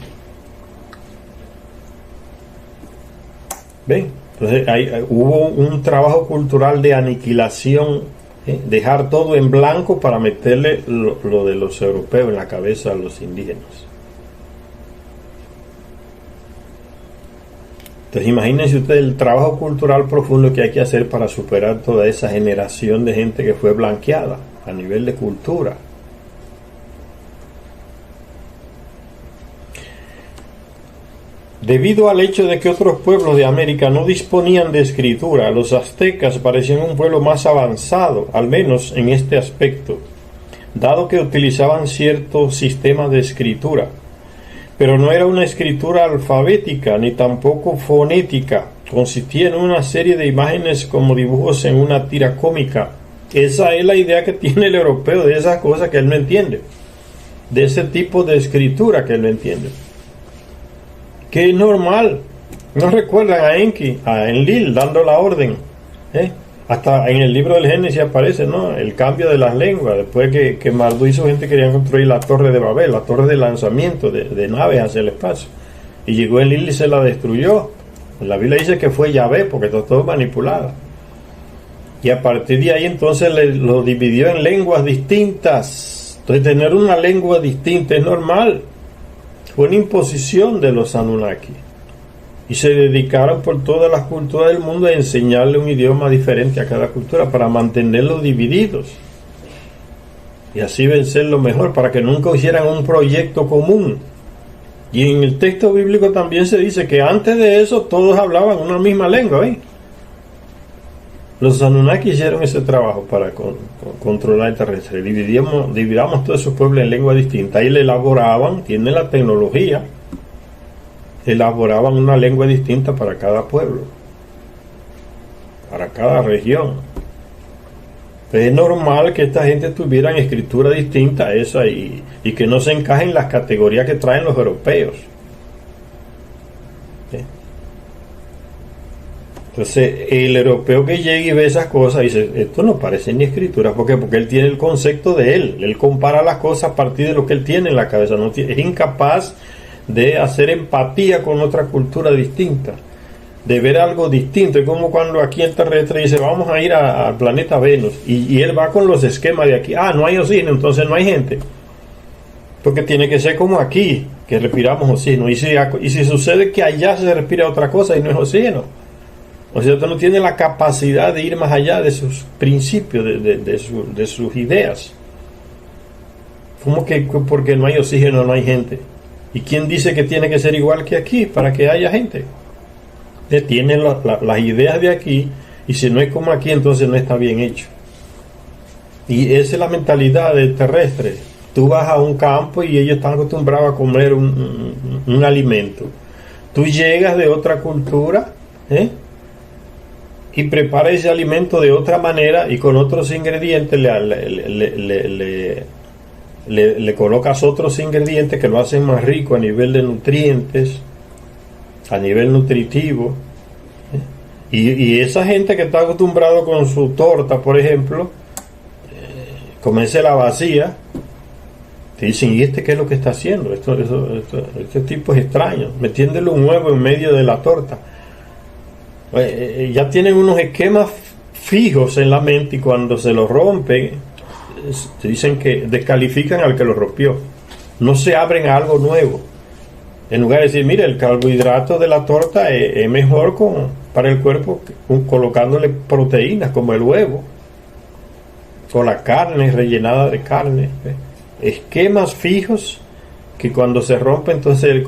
¿Ven? Entonces hubo un trabajo cultural de aniquilación, dejar todo en blanco para meterle lo de los europeos en la cabeza a los indígenas. Entonces imagínense ustedes el trabajo cultural profundo que hay que hacer para superar toda esa generación de gente que fue blanqueada a nivel de cultura. Debido al hecho de que otros pueblos de América no disponían de escritura, los aztecas parecían un pueblo más avanzado, al menos en este aspecto, dado que utilizaban cierto sistema de escritura. Pero no era una escritura alfabética ni tampoco fonética. Consistía en una serie de imágenes como dibujos en una tira cómica. Esa es la idea que tiene el europeo de esas cosas que él no entiende, de ese tipo de escritura que él no entiende, que es normal. ¿No recuerdan a Enki, a Enlil dando la orden? Hasta en el libro del Génesis aparece, ¿no?, el cambio de las lenguas. Después que Marduk y su gente querían construir la torre de Babel, la torre de lanzamiento de naves hacia el espacio, y llegó Enlil y se la destruyó. La Biblia dice que fue Yahvé, porque está todo manipulado. Y a partir de ahí entonces lo dividió en lenguas distintas. Entonces tener una lengua distinta es normal. Fue una imposición de los Anunnaki. Y se dedicaron por todas las culturas del mundo a enseñarle un idioma diferente a cada cultura para mantenerlos divididos. Y así vencerlo mejor, para que nunca hicieran un proyecto común. Y en el texto bíblico también se dice que antes de eso todos hablaban una misma lengua. Los Anunnaki hicieron ese trabajo para controlar el terrestre. Dividamos todos esos pueblos en lenguas distintas. Ahí le elaboraban, tienen la tecnología, elaboraban una lengua distinta para cada pueblo, para cada región. Es normal que esta gente tuviera escritura distinta a esa y que no se encaje en las categorías que traen los europeos. Entonces el europeo que llega y ve esas cosas dice, esto no parece ni escritura. ¿Por qué? Porque él tiene el concepto de él compara las cosas a partir de lo que él tiene en la cabeza. Es incapaz de hacer empatía con otra cultura distinta, de ver algo distinto. Es como cuando aquí el terrestre dice, vamos a ir al planeta Venus, y él va con los esquemas de aquí. No hay oxígeno, entonces no hay gente, porque tiene que ser como aquí, que respiramos oxígeno. Y si sucede que allá se respira otra cosa y no es oxígeno, o sea, usted no tiene la capacidad de ir más allá de sus principios, de sus ideas. Como que porque no hay oxígeno no hay gente. ¿Y quién dice que tiene que ser igual que aquí para que haya gente? Tienen las ideas de aquí, y si no es como aquí, entonces no está bien hecho. Y esa es la mentalidad del terrestre. Tú vas a un campo y ellos están acostumbrados a comer un alimento. Tú llegas de otra cultura, y preparas ese alimento de otra manera y con otros ingredientes le colocas otros ingredientes que lo hacen más rico a nivel de nutrientes, a nivel nutritivo. Y esa gente que está acostumbrado con su torta, por ejemplo, comerse la vacía, te dicen, ¿y este qué es lo que está haciendo? Este tipo es extraño, metiéndole un huevo en medio de la torta. Ya tienen unos esquemas fijos en la mente, y cuando se los rompen, te dicen que descalifican al que lo rompió. No se abren a algo nuevo. En lugar de decir, mire, el carbohidrato de la torta es mejor para el cuerpo, colocándole proteínas como el huevo o la carne rellenada de carne, esquemas fijos que cuando se rompe, entonces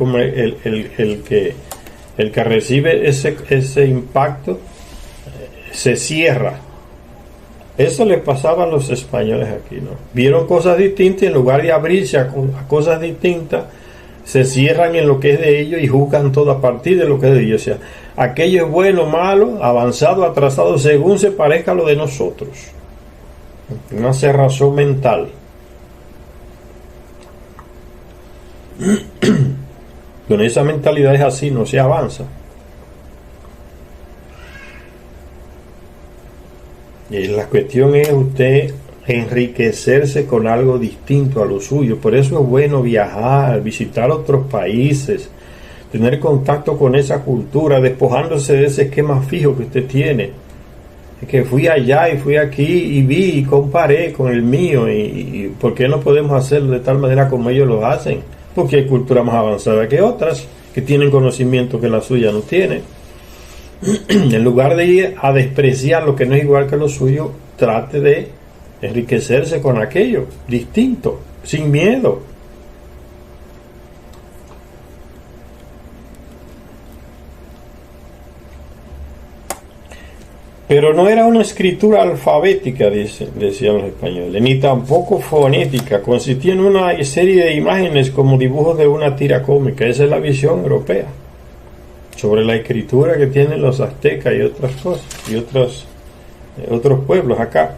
el que recibe ese impacto se cierra. Eso le pasaba a los españoles aquí, ¿no? Vieron cosas distintas y en lugar de abrirse a cosas distintas, se cierran en lo que es de ellos y juzgan todo a partir de lo que es de ellos. O sea, aquello es bueno, malo, avanzado, atrasado, según se parezca a lo de nosotros. Una cerrazón mental. Con esa mentalidad es así, no se avanza. Y la cuestión es usted enriquecerse con algo distinto a lo suyo. Por eso es bueno viajar, visitar otros países, tener contacto con esa cultura, despojándose de ese esquema fijo que usted tiene. Es que fui allá y fui aquí y vi y comparé con el mío. Y ¿por qué no podemos hacerlo de tal manera como ellos lo hacen? Porque hay culturas más avanzadas que otras, que tienen conocimiento que la suya no tiene. En lugar de ir a despreciar lo que no es igual que lo suyo, trate de enriquecerse con aquello distinto, sin miedo. Pero no era una escritura alfabética, decían los españoles, ni tampoco fonética. Consistía en una serie de imágenes como dibujos de una tira cómica. Esa es la visión europea sobre la escritura que tienen los aztecas y otras cosas, y otros pueblos acá.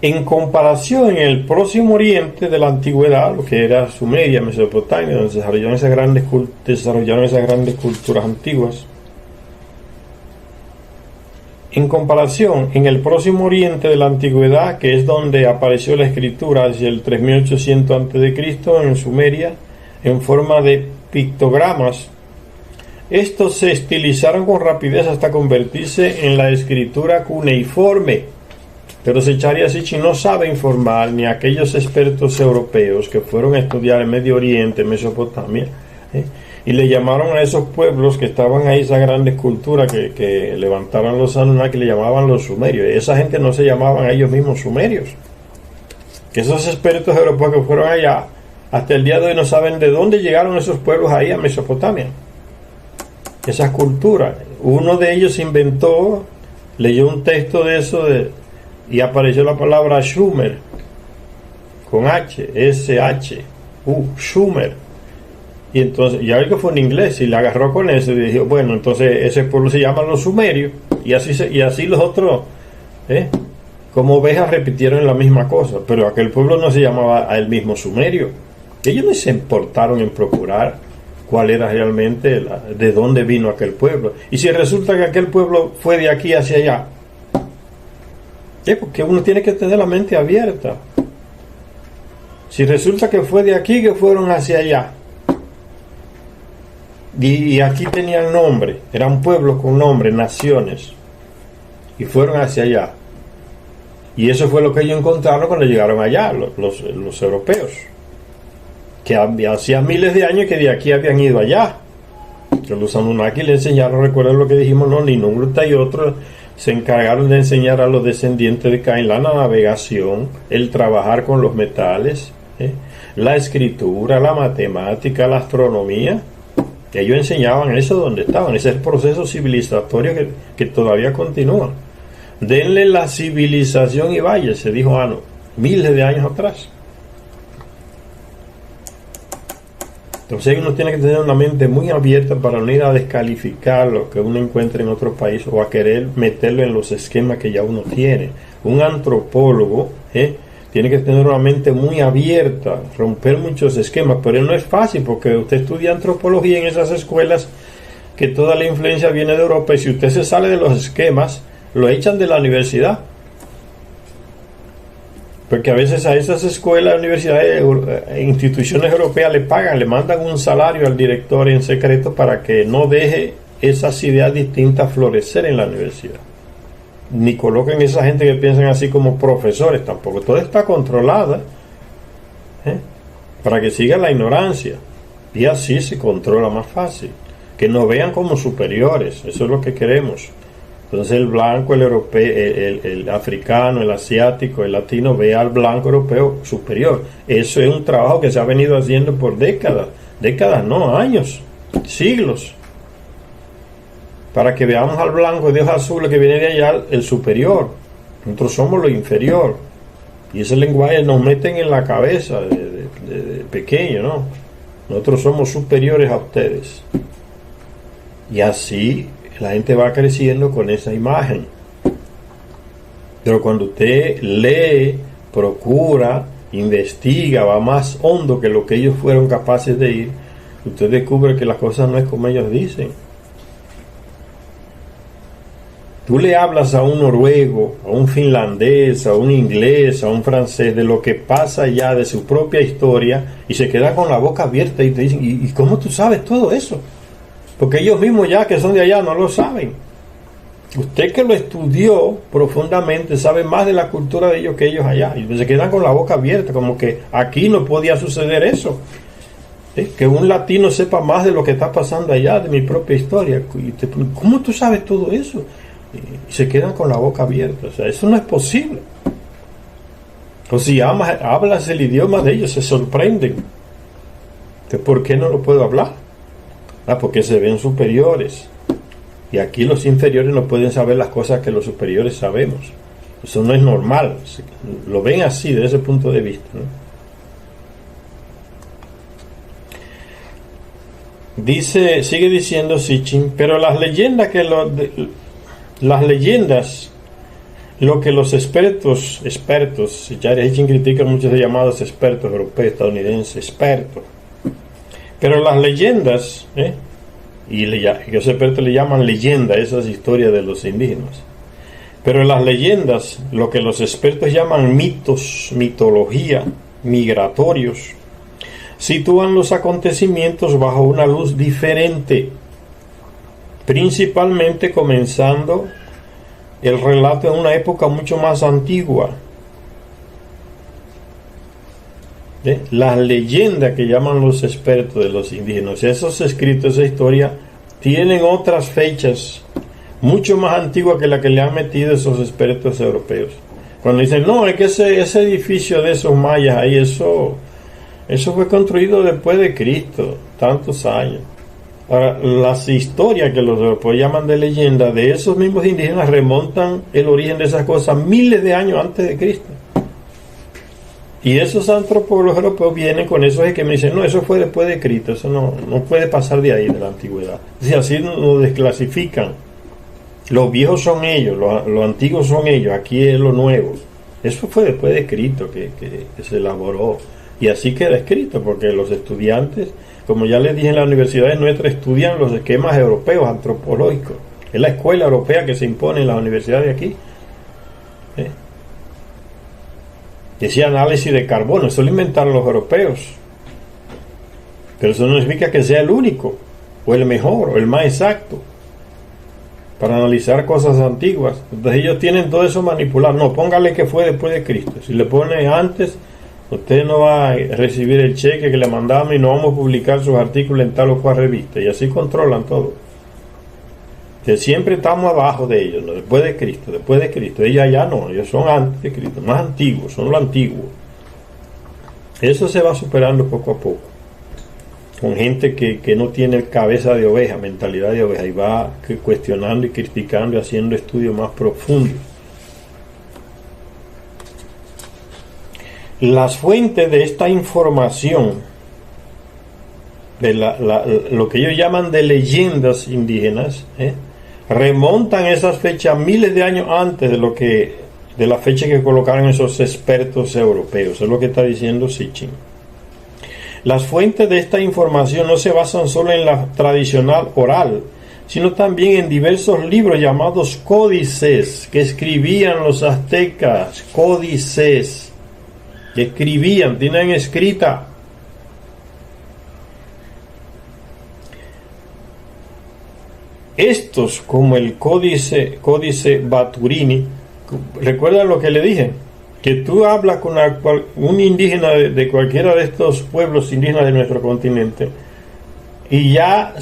En comparación, en el Próximo Oriente de la antigüedad, lo que era Sumeria, Mesopotamia, donde se desarrollaron esas grandes culturas antiguas, en comparación, en el Próximo Oriente de la antigüedad, que es donde apareció la escritura hacia el 3800 a.C., en Sumeria, en forma de pictogramas, estos se estilizaron con rapidez hasta convertirse en la escritura cuneiforme. Pero Zecharia Sitchin no sabe informar ni a aquellos expertos europeos que fueron a estudiar el Medio Oriente, Mesopotamia, y le llamaron a esos pueblos que estaban ahí, esa grandes culturas que levantaron los Anunnaki, le llamaban los sumerios. Esa gente no se llamaban a ellos mismos sumerios. Que esos expertos europeos que fueron allá, hasta el día de hoy no saben de dónde llegaron esos pueblos ahí a Mesopotamia. Esas culturas. Uno de ellos inventó, leyó un texto de eso y apareció la palabra Sumer, con H, S-H-U, Sumer. Y entonces, ya ve que fue en inglés, y le agarró con eso y dijo, bueno, entonces ese pueblo se llama los sumerios, y así los otros, como ovejas, repitieron la misma cosa, pero aquel pueblo no se llamaba a él mismo sumerio. Ellos no se importaron en procurar cuál era realmente, de dónde vino aquel pueblo. Y si resulta que aquel pueblo fue de aquí hacia allá, porque uno tiene que tener la mente abierta. Si resulta que fue de aquí que fueron hacia allá, y aquí tenían nombre, eran pueblos con nombre, naciones, y fueron hacia allá, y eso fue lo que ellos encontraron cuando llegaron allá, los europeos, que hacía miles de años que de aquí habían ido allá. Que los Anunnaki le enseñaron, recuerden lo que dijimos, no, Ninurta y otros se encargaron de enseñar a los descendientes de Caín la navegación, el trabajar con los metales, la escritura, la matemática, la astronomía. Que ellos enseñaban eso donde estaban. Ese es el proceso civilizatorio que todavía continúa. Denle la civilización y vaya, se dijo miles de años atrás. Entonces uno tiene que tener una mente muy abierta para no ir a descalificar lo que uno encuentra en otro país o a querer meterlo en los esquemas que ya uno tiene. Un antropólogo tiene que tener una mente muy abierta, romper muchos esquemas, pero no es fácil porque usted estudia antropología en esas escuelas que toda la influencia viene de Europa, y si usted se sale de los esquemas, lo echan de la universidad. Porque a veces a esas escuelas, universidades, instituciones europeas le mandan un salario al director en secreto para que no deje esas ideas distintas florecer en la universidad. Ni coloquen esa gente que piensan así como profesores tampoco. Todo está controlado para que siga la ignorancia. Y así se controla más fácil. que nos vean como superiores. Eso es lo que queremos. Entonces el blanco, el europeo, el africano, el asiático, el latino ve al blanco europeo superior. Eso es un trabajo que se ha venido haciendo por décadas no, años, siglos, para que veamos al blanco de ojos azules que viene de allá el superior. Nosotros somos lo inferior, y ese lenguaje nos meten en la cabeza de pequeño, ¿no? Nosotros somos superiores a ustedes, y así la gente va creciendo con esa imagen. Pero cuando usted lee, procura, investiga, va más hondo que lo que ellos fueron capaces de ir, usted descubre que las cosas no es como ellos dicen. Tú le hablas a un noruego, a un finlandés, a un inglés, a un francés de lo que pasa allá, de su propia historia, y se queda con la boca abierta y te dicen, ¿y cómo tú sabes todo eso? Porque ellos mismos ya que son de allá no lo saben. Usted que lo estudió profundamente sabe más de la cultura de ellos que ellos allá, y se quedan con la boca abierta, como que aquí no podía suceder eso. Que un latino sepa más de lo que está pasando allá, de mi propia historia. ¿Cómo tú sabes todo eso? Y se quedan con la boca abierta. O sea, eso no es posible. O si hablas el idioma de ellos, se sorprenden. Entonces, ¿por qué no lo puedo hablar? Porque se ven superiores. Y aquí los inferiores no pueden saber las cosas que los superiores sabemos. Eso no es normal. Lo ven así, desde ese punto de vista, ¿no? Sigue diciendo Sitchin, pero las leyendas, lo que los expertos, ya Sitchin critica a muchos de llamados expertos europeos, estadounidenses, expertos, pero las leyendas, y los expertos le llaman leyenda esas historias de los indígenas, pero las leyendas, lo que los expertos llaman mitos, mitología, migratorios, sitúan los acontecimientos bajo una luz diferente, principalmente comenzando el relato en una época mucho más antigua. Las leyendas que llaman los expertos de los indígenas, esos escritos, esa historia, tienen otras fechas mucho más antiguas que la que le han metido esos expertos europeos. Cuando dicen, no, es que ese edificio de esos mayas ahí, eso fue construido después de Cristo, tantos años. Ahora, las historias que los europeos llaman de leyenda de esos mismos indígenas remontan el origen de esas cosas miles de años antes de Cristo. Y esos antropólogos europeos vienen con esos que me dicen, no, eso fue después de Cristo, eso no puede pasar de ahí, de la antigüedad. Si así nos desclasifican. Los viejos son ellos, los antiguos son ellos, aquí es lo nuevo. Eso fue después de Cristo que se elaboró. Y así queda escrito, porque los estudiantes, como ya les dije, en las universidades nuestras estudian los esquemas europeos antropológicos. Es la escuela europea que se impone en las universidades de aquí. Ese análisis de carbono, eso lo inventaron los europeos. Pero eso no significa que sea el único, o el mejor, o el más exacto, para analizar cosas antiguas. Entonces ellos tienen todo eso manipulado. No, póngale que fue después de Cristo. Si le pone antes, usted no va a recibir el cheque que le mandamos y no vamos a publicar sus artículos en tal o cual revista. Y así controlan todo. Que siempre estamos abajo de ellos, ¿no? Después de Cristo. Ellos ya no, ellos son antes de Cristo, más antiguos, son lo antiguo. Eso se va superando poco a poco. Con gente que no tiene cabeza de oveja, mentalidad de oveja, y va cuestionando y criticando y haciendo estudios más profundos. Las fuentes de esta información, de lo que ellos llaman de leyendas indígenas, remontan esas fechas miles de años antes de la fecha que colocaron esos expertos europeos. Es lo que está diciendo Sitchin. Las fuentes de esta información no se basan solo en la tradicional oral, sino también en diversos libros llamados códices que escribían los aztecas. Códices que escribían, tienen escrita. Estos, como el códice Baturini, recuerda lo que le dije, que tú hablas con un indígena de cualquiera de estos pueblos indígenas de nuestro continente y ya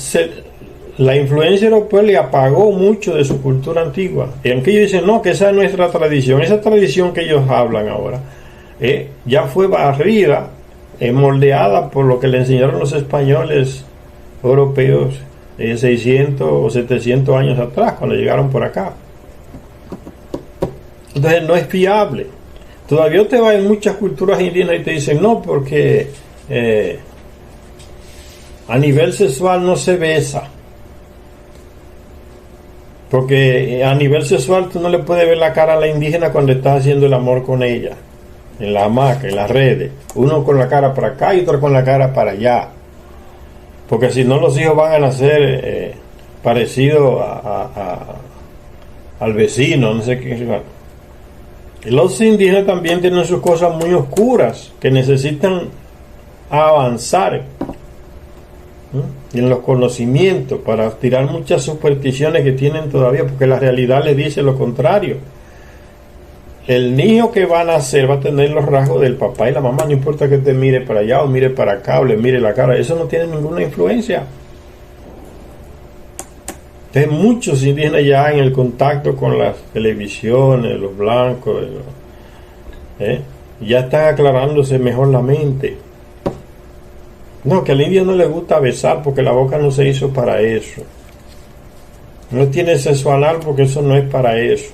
la influencia europea le apagó mucho de su cultura antigua. Y aunque ellos dicen, no, que esa es nuestra tradición, esa tradición que ellos hablan ahora, ya fue barrida, moldeada por lo que le enseñaron los españoles europeos 600 o 700 años atrás, cuando llegaron por acá. Entonces no es fiable. Todavía te va en muchas culturas indígenas y te dicen, no, porque a nivel sexual no se besa. Porque a nivel sexual tú no le puedes ver la cara a la indígena cuando estás haciendo el amor con ella, en la hamaca, en las redes. Uno con la cara para acá y otro con la cara para allá. Porque si no, los hijos van a nacer parecidos al vecino, no sé qué. Los indígenas también tienen sus cosas muy oscuras que necesitan avanzar en los conocimientos para tirar muchas supersticiones que tienen todavía, porque la realidad les dice lo contrario. El niño que va a nacer va a tener los rasgos del papá y la mamá, no importa que te mire para allá o mire para acá o le mire la cara, eso no tiene ninguna influencia. Entonces muchos indígenas ya en el contacto con las televisiones, los blancos, ya están aclarándose mejor la mente. No, que al indio no le gusta besar porque la boca no se hizo para eso. No tiene sexo anal porque eso no es para eso.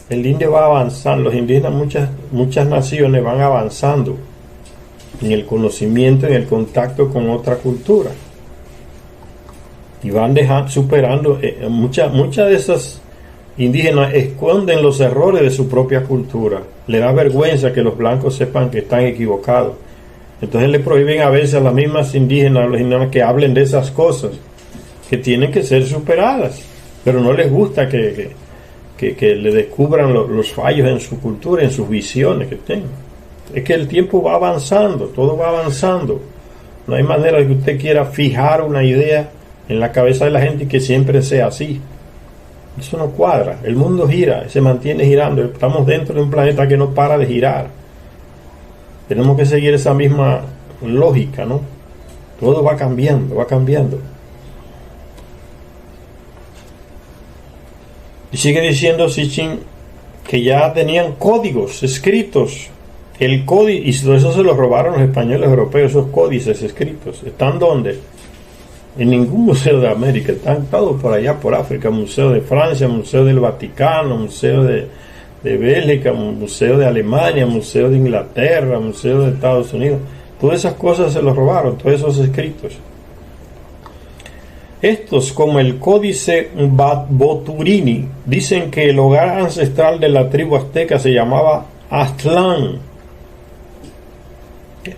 El indio va avanzando, los indígenas, muchas naciones van avanzando en el conocimiento, en el contacto con otra cultura. Y van superando, muchas de esas indígenas esconden los errores de su propia cultura. Le da vergüenza que los blancos sepan que están equivocados. Entonces le prohíben a veces a las mismas indígenas, a los indígenas que hablen de esas cosas, que tienen que ser superadas. Pero no les gusta que le descubran los fallos en su cultura, en sus visiones que tengan. Es que el tiempo va avanzando, todo va avanzando. No hay manera de que usted quiera fijar una idea en la cabeza de la gente y que siempre sea así. Eso no cuadra. El mundo gira, se mantiene girando. Estamos dentro de un planeta que no para de girar. Tenemos que seguir esa misma lógica, ¿no? Todo va cambiando, va cambiando. Y sigue diciendo Sitchin que ya tenían códigos escritos. El código, y todo eso se lo robaron los españoles europeos, esos códices escritos. ¿Están dónde? En ningún museo de América, están todos por allá por África, Museo de Francia, Museo del Vaticano, Museo de Bélgica, Museo de Alemania, Museo de Inglaterra, Museo de Estados Unidos. Todas esas cosas se los robaron, todos esos escritos. Estos, como el Códice Boturini, dicen que el hogar ancestral de la tribu azteca se llamaba Aztlán.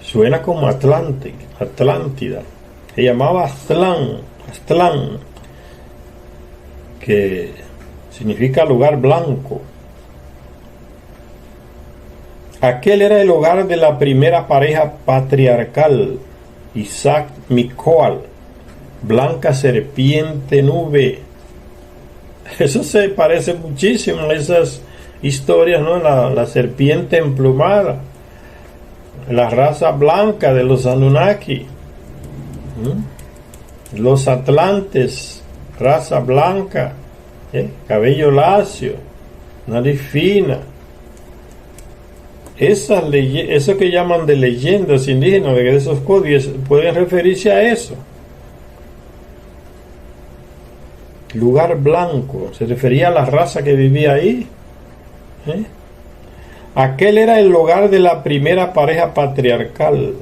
Suena como Atlántida. Se llamaba Aztlán, que significa lugar blanco. Aquel era el hogar de la primera pareja patriarcal, Isaac Micoal, blanca serpiente nube. Eso se parece muchísimo a esas historias, ¿no? La serpiente emplumada, la raza blanca de los Anunnaki, los atlantes, raza blanca, cabello lacio, nariz fina. Eso que llaman de leyendas indígenas, de esos códigos, pueden referirse a eso. Lugar blanco, se refería a la raza que vivía ahí. Aquel era el hogar de la primera pareja patriarcal,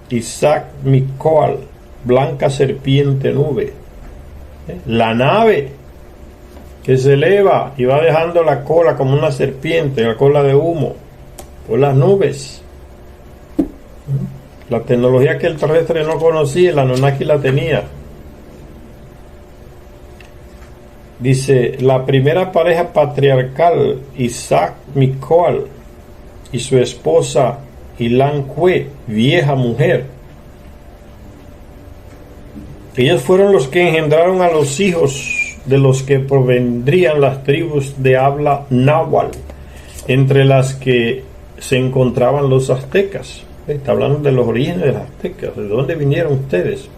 Isaac Micoal, blanca serpiente nube. La nave que se eleva y va dejando la cola como una serpiente, la cola de humo, por las nubes. La tecnología que el terrestre no conocía, el Anunnaki la tenía. Dice, la primera pareja patriarcal, Isaac Micoal, y su esposa Ilan Kue, vieja mujer. Ellos fueron los que engendraron a los hijos de los que provendrían las tribus de habla náhuatl, entre las que se encontraban los aztecas. Está hablando de los orígenes de los aztecas, de dónde vinieron ustedes.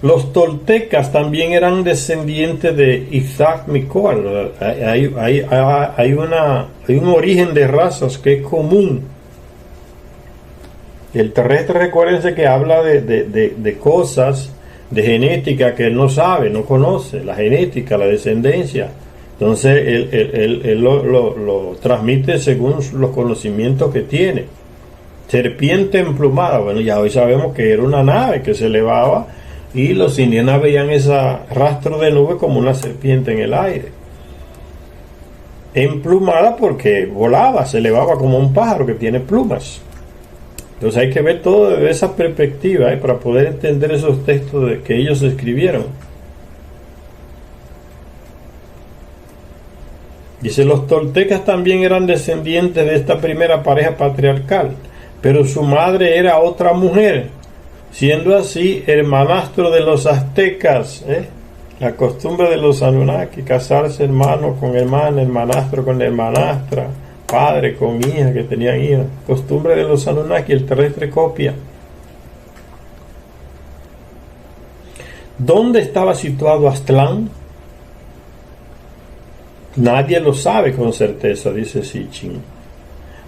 Los toltecas también eran descendientes de Isaac Micoal. Hay un origen de razas que es común. El terrestre, recuérdense que habla de cosas, de genética que él no sabe, no conoce, la genética, la descendencia. Entonces él lo transmite según los conocimientos que tiene. Serpiente emplumada, bueno, ya hoy sabemos que era una nave que se elevaba y los indígenas veían ese rastro de nube como una serpiente en el aire. Emplumada porque volaba, se elevaba como un pájaro que tiene plumas. Entonces hay que ver todo desde esa perspectiva para poder entender esos textos que ellos escribieron. Dice, los toltecas también eran descendientes de esta primera pareja patriarcal, pero su madre era otra mujer, siendo así hermanastro de los aztecas. La costumbre de los Anunnaki, casarse hermano con hermana, hermanastro con hermanastra, padre con hija que tenían hijas. Costumbre de los Anunnaki, el terrestre copia. ¿Dónde estaba situado Aztlán? Nadie lo sabe con certeza, dice Sitchin.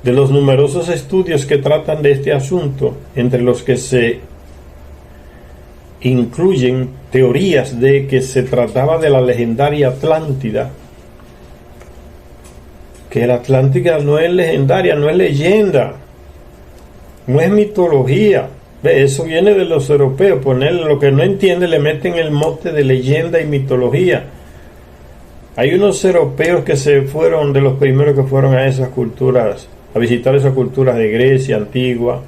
De los numerosos estudios que tratan de este asunto, entre los que se incluyen teorías de que se trataba de la legendaria Atlántida, que la Atlántida no es legendaria, no es leyenda, no es mitología. Eso viene de los europeos, ponerle lo que no entiende le meten el mote de leyenda y mitología. Hay unos europeos que se fueron de los primeros que fueron a esas culturas, a visitar esas culturas de Grecia antigua,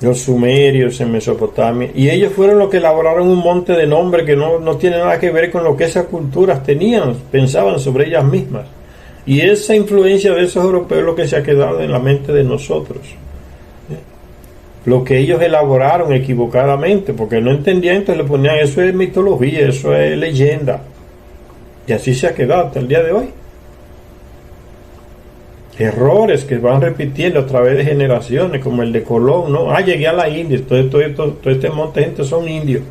los sumerios en Mesopotamia, y ellos fueron los que elaboraron un monte de nombres que no tiene nada que ver con lo que esas culturas tenían, pensaban sobre ellas mismas. Y esa influencia de esos europeos es lo que se ha quedado en la mente de nosotros. Lo que ellos elaboraron equivocadamente, porque no entendían, entonces le ponían, eso es mitología, eso es leyenda. Y así se ha quedado hasta el día de hoy. Errores que van repitiendo a través de generaciones, como el de Colón, ¿no? Llegué a la India, todo este monte de gente son indios.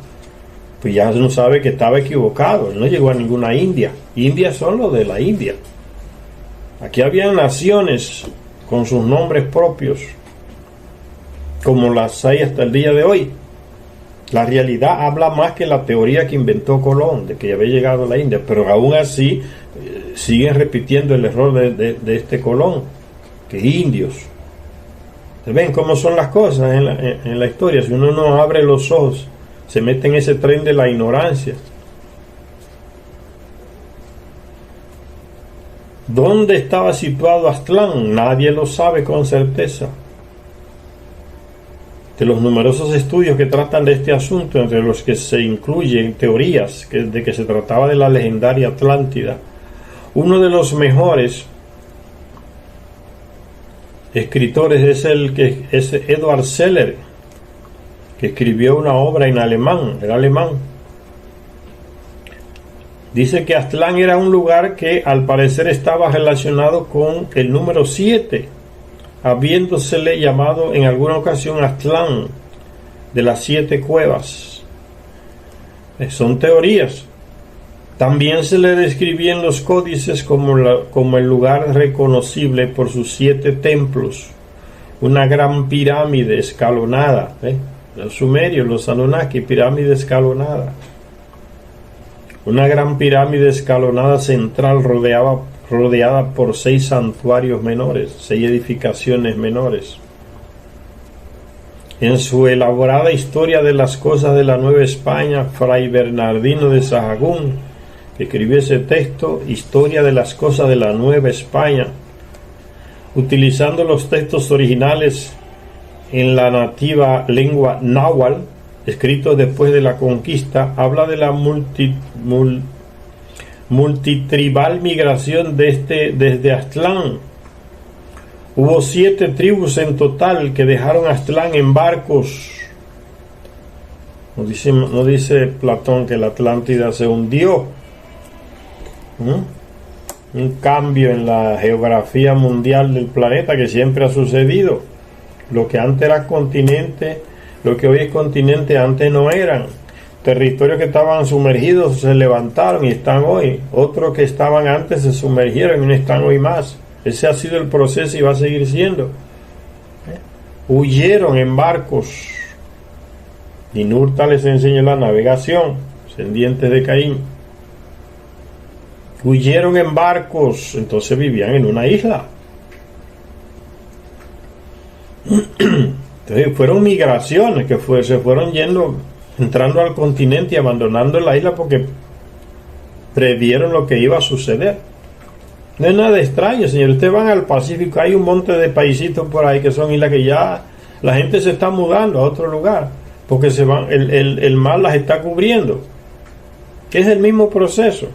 Pues ya uno sabe que estaba equivocado, él no llegó a ninguna India. India son los de la India. Aquí había naciones con sus nombres propios, como las hay hasta el día de hoy. La realidad habla más que la teoría que inventó Colón, de que había llegado a la India, pero aún así siguen repitiendo el error de este Colón, que indios. ¿Ven cómo son las cosas en la historia? Si uno no abre los ojos, se mete en ese tren de la ignorancia. ¿Dónde estaba situado Aztlán? Nadie lo sabe con certeza. De los numerosos estudios que tratan de este asunto, entre los que se incluyen teorías de que se trataba de la legendaria Atlántida, uno de los mejores escritores es Edward Seller, que escribió una obra en alemán, era alemán. Dice que Aztlán era un lugar que al parecer estaba relacionado con el número 7, habiéndosele llamado en alguna ocasión Aztlán, de las 7 cuevas. Son teorías. También se le describía en los códices como el lugar reconocible por sus 7 templos, una gran pirámide escalonada. Los sumerios, los Anunnaki, pirámide escalonada. Una gran pirámide escalonada central rodeada por 6 santuarios menores, 6 edificaciones menores. En su elaborada historia de las cosas de la Nueva España, Fray Bernardino de Sahagún, que escribió ese texto, Historia de las cosas de la Nueva España, utilizando los textos originales en la nativa lengua náhuatl, escritos después de la conquista, habla de la multitribal migración desde Aztlán. Hubo 7 tribus en total que dejaron Aztlán en barcos. No dice Platón que la Atlántida se hundió. Un cambio en la geografía mundial del planeta que siempre ha sucedido. Lo que antes era continente, lo que hoy es continente, antes no eran. territorios que estaban sumergidos se levantaron y están hoy. Otros que estaban antes se sumergieron y no están hoy más. Ese ha sido el proceso y va a seguir siendo. Huyeron en barcos. Ninurta les enseñó la navegación, descendientes de Caín. Huyeron en barcos, entonces vivían en una isla. Entonces fueron migraciones que se fueron yendo, entrando al continente y abandonando la isla porque previeron lo que iba a suceder. No es nada extraño, señor. Ustedes van al Pacífico, hay un monte de paisitos por ahí que son islas que ya la gente se está mudando a otro lugar porque se van, el mar las está cubriendo. Que es el mismo proceso.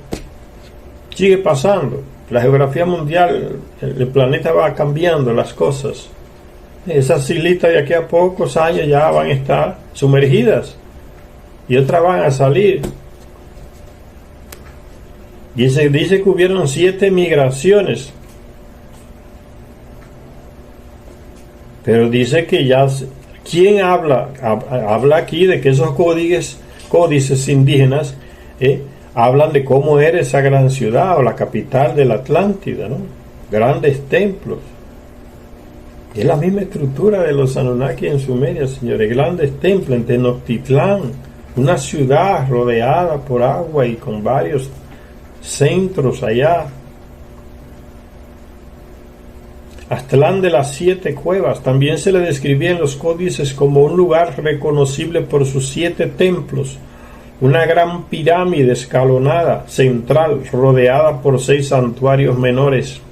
Sigue pasando. La geografía mundial, el planeta va cambiando las cosas. Esas islitas de aquí a pocos años ya van a estar sumergidas y otras van a salir. Dice que hubieron 7 migraciones, pero dice que ya, ¿quién habla? Habla aquí de que esos códices indígenas hablan de cómo era esa gran ciudad o la capital de la Atlántida, ¿no? Grandes templos. Es la misma estructura de los Anunnaki en Sumeria, señores. Grandes templos en Tenochtitlán, una ciudad rodeada por agua y con varios centros allá. Aztlán de las 7 cuevas. También se le describía en los códices como un lugar reconocible por sus 7 templos. Una gran pirámide escalonada, central, rodeada por 6 santuarios menores.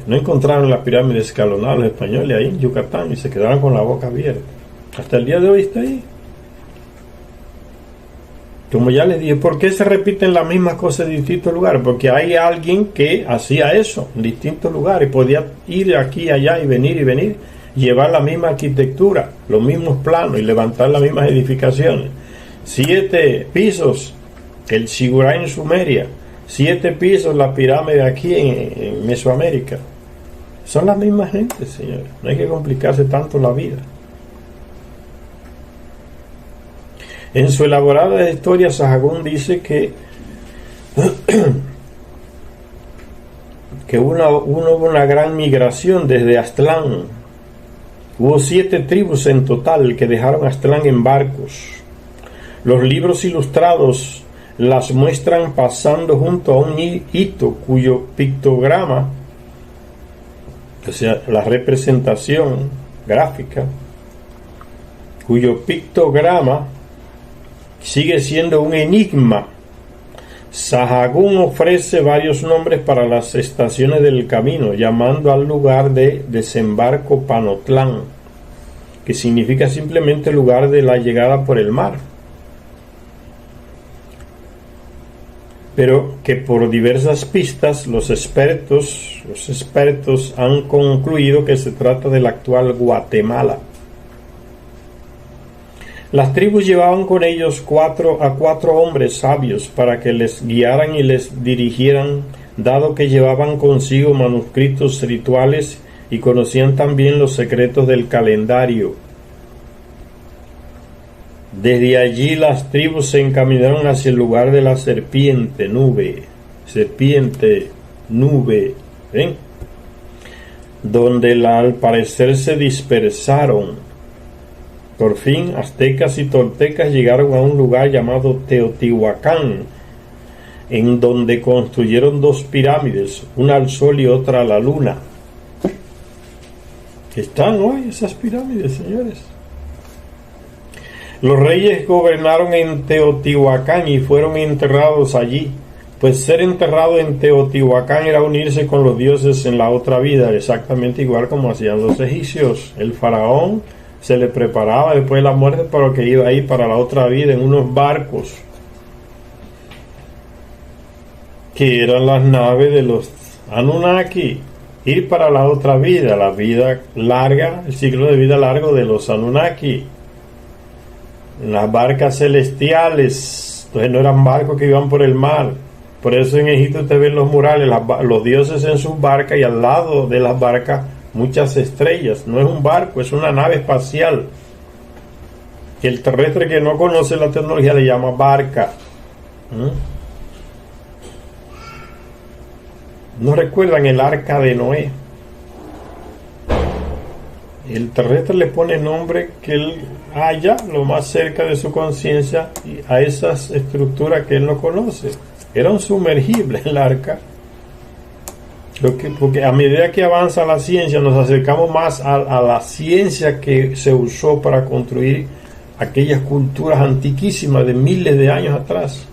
No encontraron la pirámide escalonada los españoles ahí en Yucatán y se quedaron con la boca abierta. Hasta el día de hoy está ahí. Como ya les dije, ¿por qué se repiten las mismas cosas en distintos lugares? Porque hay alguien que hacía eso en distintos lugares, podía ir aquí, allá y venir, llevar la misma arquitectura, los mismos planos y levantar las mismas edificaciones. 7 pisos, el Sigurá en Sumeria, 7 pisos la pirámide aquí en Mesoamérica. Son las mismas gentes, señores. No hay que complicarse tanto la vida. En su elaborada historia, Sahagún dice que hubo una gran migración desde Aztlán. Hubo 7 tribus en total que dejaron Aztlán en barcos. Los libros ilustrados las muestran pasando junto a un hito cuyo pictograma, o sea, la representación gráfica, cuyo pictograma sigue siendo un enigma. Sahagún ofrece varios nombres para las estaciones del camino, llamando al lugar de desembarco Panotlán, que significa simplemente lugar de la llegada por el mar. Pero que por diversas pistas los expertos han concluido que se trata del actual Guatemala. Las tribus llevaban con ellos 4 hombres sabios para que les guiaran y les dirigieran, dado que llevaban consigo manuscritos rituales y conocían también los secretos del calendario. Desde allí las tribus se encaminaron hacia el lugar de la serpiente nube, ¿ven? Donde al parecer se dispersaron. Por fin, aztecas y toltecas llegaron a un lugar llamado Teotihuacán, en donde construyeron 2 pirámides, una al sol y otra a la luna. Están hoy esas pirámides, señores. Los reyes gobernaron en Teotihuacán y fueron enterrados allí, pues ser enterrado en Teotihuacán era unirse con los dioses en la otra vida, exactamente igual como hacían los egipcios. El faraón se le preparaba después de la muerte para lo que iba a ir para la otra vida en unos barcos que eran las naves de los Anunnaki, ir para la otra vida, la vida larga, el ciclo de vida largo de los Anunnaki, las barcas celestiales. Entonces no eran barcos que iban por el mar. Por eso en Egipto usted ven los murales, los dioses en sus barcas y al lado de las barcas muchas estrellas. No es un barco, es una nave espacial. El terrestre que no conoce la tecnología le llama barca. ¿No recuerdan el arca de Noé? El terrestre le pone nombre que él haya lo más cerca de su conciencia a esas estructuras que él no conoce. Era un sumergible el arca. Porque a medida que avanza la ciencia nos acercamos más a la ciencia que se usó para construir aquellas culturas antiquísimas de miles de años atrás.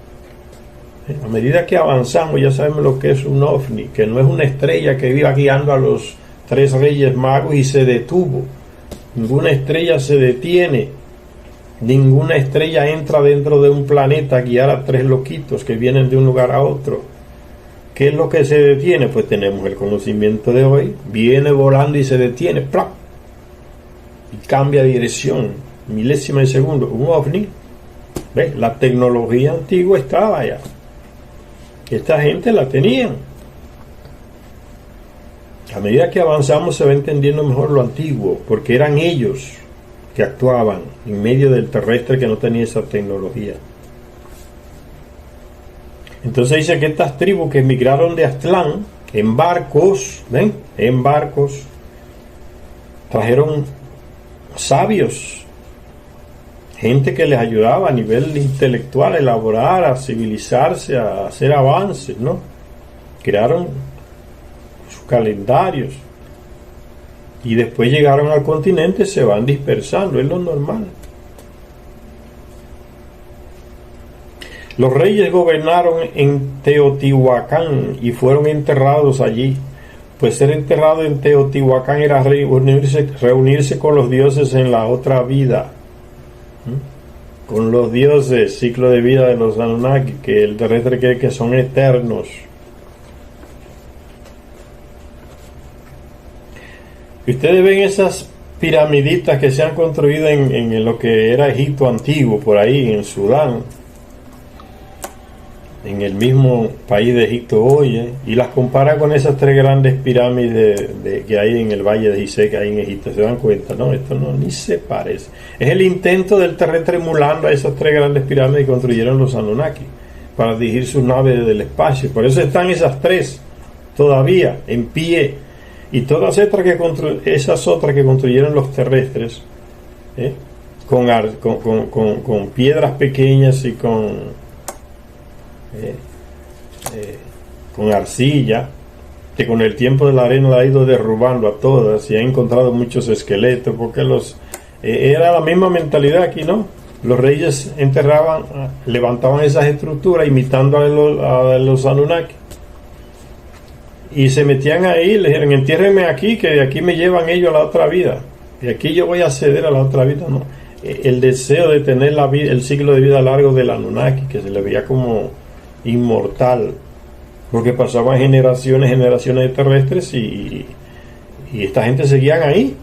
A medida que avanzamos ya sabemos lo que es un ovni, que no es una estrella que iba guiando a los 3 reyes magos y se detuvo. Ninguna estrella se detiene, ninguna estrella entra dentro de un planeta a guiar a 3 loquitos que vienen de un lugar a otro. ¿Qué es lo que se detiene? Pues tenemos el conocimiento de hoy, viene volando y se detiene, ¡plap! Y cambia de dirección, milésima de segundo, un ovni. ¿Ves? La tecnología antigua estaba allá. Esta gente la tenían. A medida que avanzamos se va entendiendo mejor lo antiguo, porque eran ellos que actuaban en medio del terrestre que no tenía esa tecnología. Entonces dice que estas tribus que emigraron de Aztlán en barcos, ¿ven? En barcos, trajeron sabios, gente que les ayudaba a nivel intelectual a elaborar, a civilizarse, a hacer avances, ¿no? Crearon sus calendarios y después llegaron al continente, se van dispersando, es lo normal. Los reyes gobernaron en Teotihuacán y fueron enterrados allí. Pues ser enterrado en Teotihuacán era reunirse con los dioses en la otra vida. Con los dioses, ciclo de vida de los Anunnaki, que el terrestre cree que son eternos. Y ustedes ven esas piramiditas que se han construido en lo que era Egipto antiguo, por ahí en Sudán, en el país de Egipto hoy, y las compara con esas 3 grandes pirámides que hay en el valle de Gizeh, que hay en Egipto. Se dan cuenta, no, esto no ni se parece. Es el intento del terrestre emulando a esas 3 grandes pirámides que construyeron los Anunnaki para dirigir sus naves desde el espacio. Por eso están esas 3 todavía en pie, y todas esas otras que construyeron los terrestres, con piedras pequeñas y con arcilla, que con el tiempo de la arena la ha ido derrubando a todas y ha encontrado muchos esqueletos, porque era la misma mentalidad aquí, ¿no? Los reyes levantaban esas estructuras imitando a los Anunnaki y se metían ahí, le dijeron: entiérrenme aquí, que de aquí me llevan ellos a la otra vida, de aquí yo voy a acceder a la otra vida. No, el deseo de tener el ciclo de vida largo del Anunnaki, que se le veía como inmortal, porque pasaban generaciones de terrestres y esta gente seguían ahí.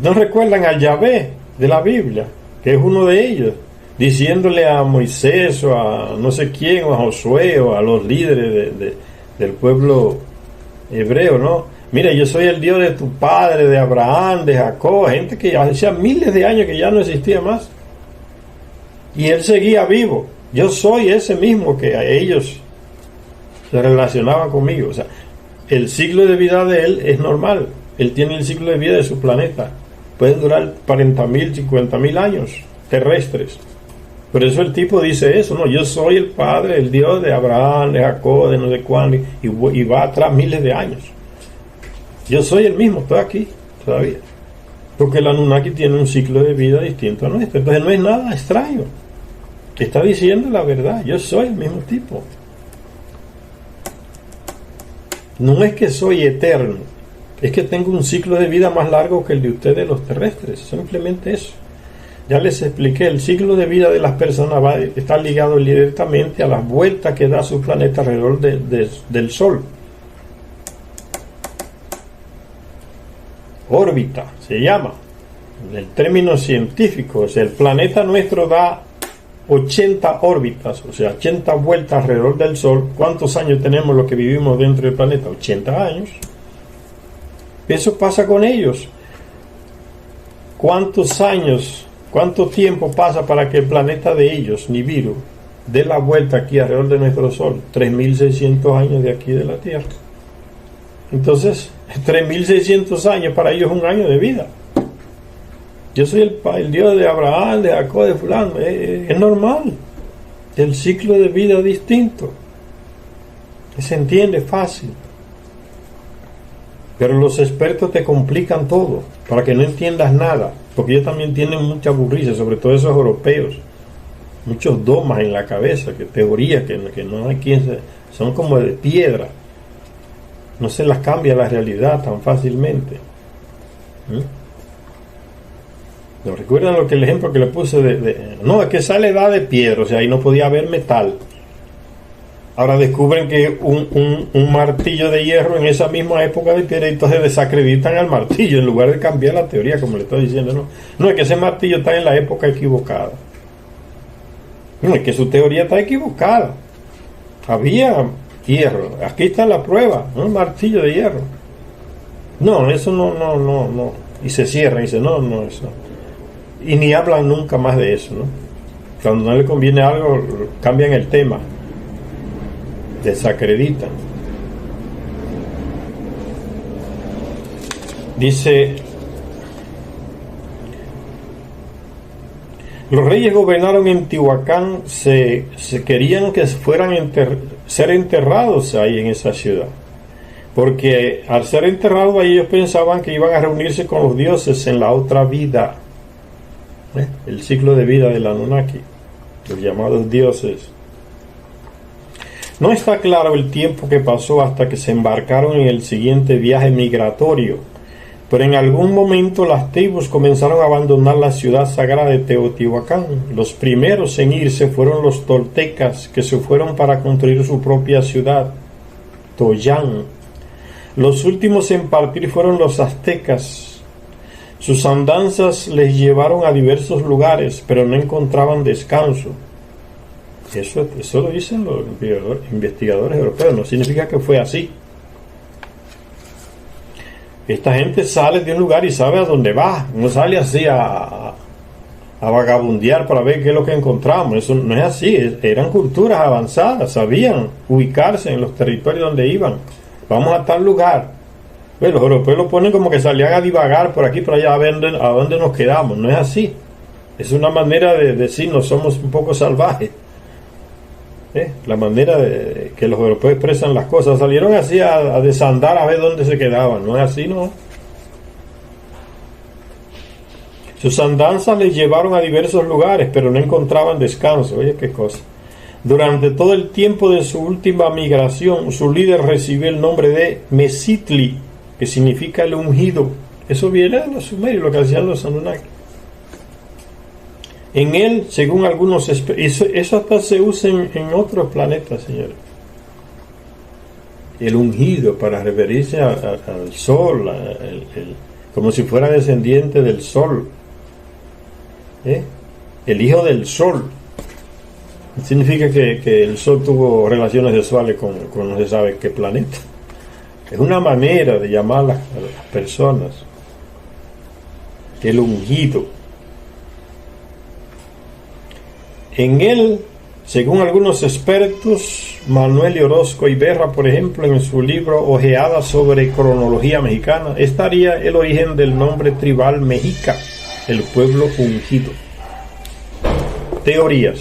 ¿No recuerdan al Yahvé de la Biblia, que es uno de ellos, diciéndole a Moisés o a no sé quién, o a Josué o a los líderes del pueblo hebreo, ¿no? Mira, yo soy el Dios de tu padre, de Abraham, de Jacob, gente que hacía miles de años que ya no existía más, y él seguía vivo. Yo soy ese mismo que a ellos se relacionaban conmigo. O sea, el ciclo de vida de él es normal. Él tiene el ciclo de vida de su planeta. Pueden durar 40.000, 50.000 años terrestres. Por eso el tipo dice eso, ¿no? Yo soy el Padre, el Dios de Abraham, de Jacob, de no sé cuándo, y va atrás miles de años. Yo soy el mismo, estoy aquí todavía. Porque el Anunnaki tiene un ciclo de vida distinto a nuestro. Entonces no es nada extraño. Está diciendo la verdad, yo soy el mismo tipo. No es que soy eterno, es que tengo un ciclo de vida más largo que el de ustedes los terrestres, simplemente eso. Ya les expliqué, el ciclo de vida de las personas está ligado directamente a las vueltas que da su planeta alrededor del Sol. Órbita se llama, el término científico. O sea, el planeta nuestro da 80 órbitas, o sea, 80 vueltas alrededor del Sol. ¿Cuántos años tenemos los que vivimos dentro del planeta? 80 años. Eso pasa con ellos. ¿cuántos años, cuánto tiempo pasa para que el planeta de ellos, Nibiru, dé la vuelta aquí alrededor de nuestro Sol? 3.600 años de aquí de la Tierra. Entonces, 3.600 años para ellos es un año de vida. Yo soy el Dios de Abraham, de Jacob, de fulano. Es normal. El ciclo de vida es distinto. Se entiende fácil. Pero los expertos te complican todo para que no entiendas nada, porque ellos también tienen mucha burricia, sobre todo esos europeos, muchos dogmas en la cabeza, que teorías que no hay quien son como de piedra, no se las cambia la realidad tan fácilmente. ¿No recuerdan el ejemplo que le puse no, es que esa le da de piedra, o sea, ahí no podía haber metal? Ahora descubren que un martillo de hierro en esa misma época de piedra, y entonces desacreditan al martillo en lugar de cambiar la teoría, como le estoy diciendo. No, es que ese martillo está en la época equivocada. No, es que su teoría está equivocada. Había hierro, aquí está la prueba, un martillo de hierro. No, eso no. Y se cierran y dicen, no, eso. Y ni hablan nunca más de eso, ¿no? Cuando no le conviene algo, cambian el tema. Desacreditan. Dice: los reyes gobernaron en Teotihuacán, se querían que fueran ser enterrados ahí en esa ciudad, porque al ser enterrados ahí ellos pensaban que iban a reunirse con los dioses en la otra vida, el ciclo de vida del Anunnaki, los llamados dioses. No está claro el tiempo que pasó hasta que se embarcaron en el siguiente viaje migratorio, pero en algún momento las tribus comenzaron a abandonar la ciudad sagrada de Teotihuacán. Los primeros en irse fueron los toltecas, que se fueron para construir su propia ciudad, Toyán. Los últimos en partir fueron los aztecas. Sus andanzas les llevaron a diversos lugares, pero no encontraban descanso. Eso lo dicen los investigadores europeos, no significa que fue así. Esta gente sale de un lugar y sabe a dónde va, no sale así a vagabundear para ver qué es lo que encontramos. Eso no es así, eran culturas avanzadas, sabían ubicarse en los territorios donde iban. Vamos a tal lugar. Los europeos lo ponen como que salían a divagar por aquí, por allá, a ver a dónde nos quedamos. No es así, es una manera de decir, no somos un poco salvajes. La manera de que los europeos expresan las cosas. Salieron así a desandar a ver dónde se quedaban. No es así, no. Sus andanzas les llevaron a diversos lugares, pero no encontraban descanso. Oye, qué cosa. Durante todo el tiempo de su última migración, su líder recibió el nombre de Mesitli, que significa el ungido. Eso viene de los sumerios, lo que hacían los Anunnaki. En él, según algunos, eso hasta se usa en otros planetas, señores. El ungido, para referirse al sol, como si fuera descendiente del sol. El hijo del sol. Significa que el sol tuvo relaciones sexuales con no se sabe qué planeta. Es una manera de llamar a las personas. El ungido. En él, según algunos expertos, Manuel Orozco Iberra, por ejemplo, en su libro Ojeadas sobre cronología mexicana, estaría el origen del nombre tribal mexica, el pueblo ungido. Teorías.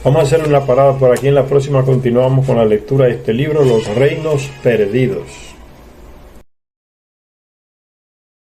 Vamos a hacer una parada por aquí. En la próxima continuamos con la lectura de este libro, Los Reinos Perdidos.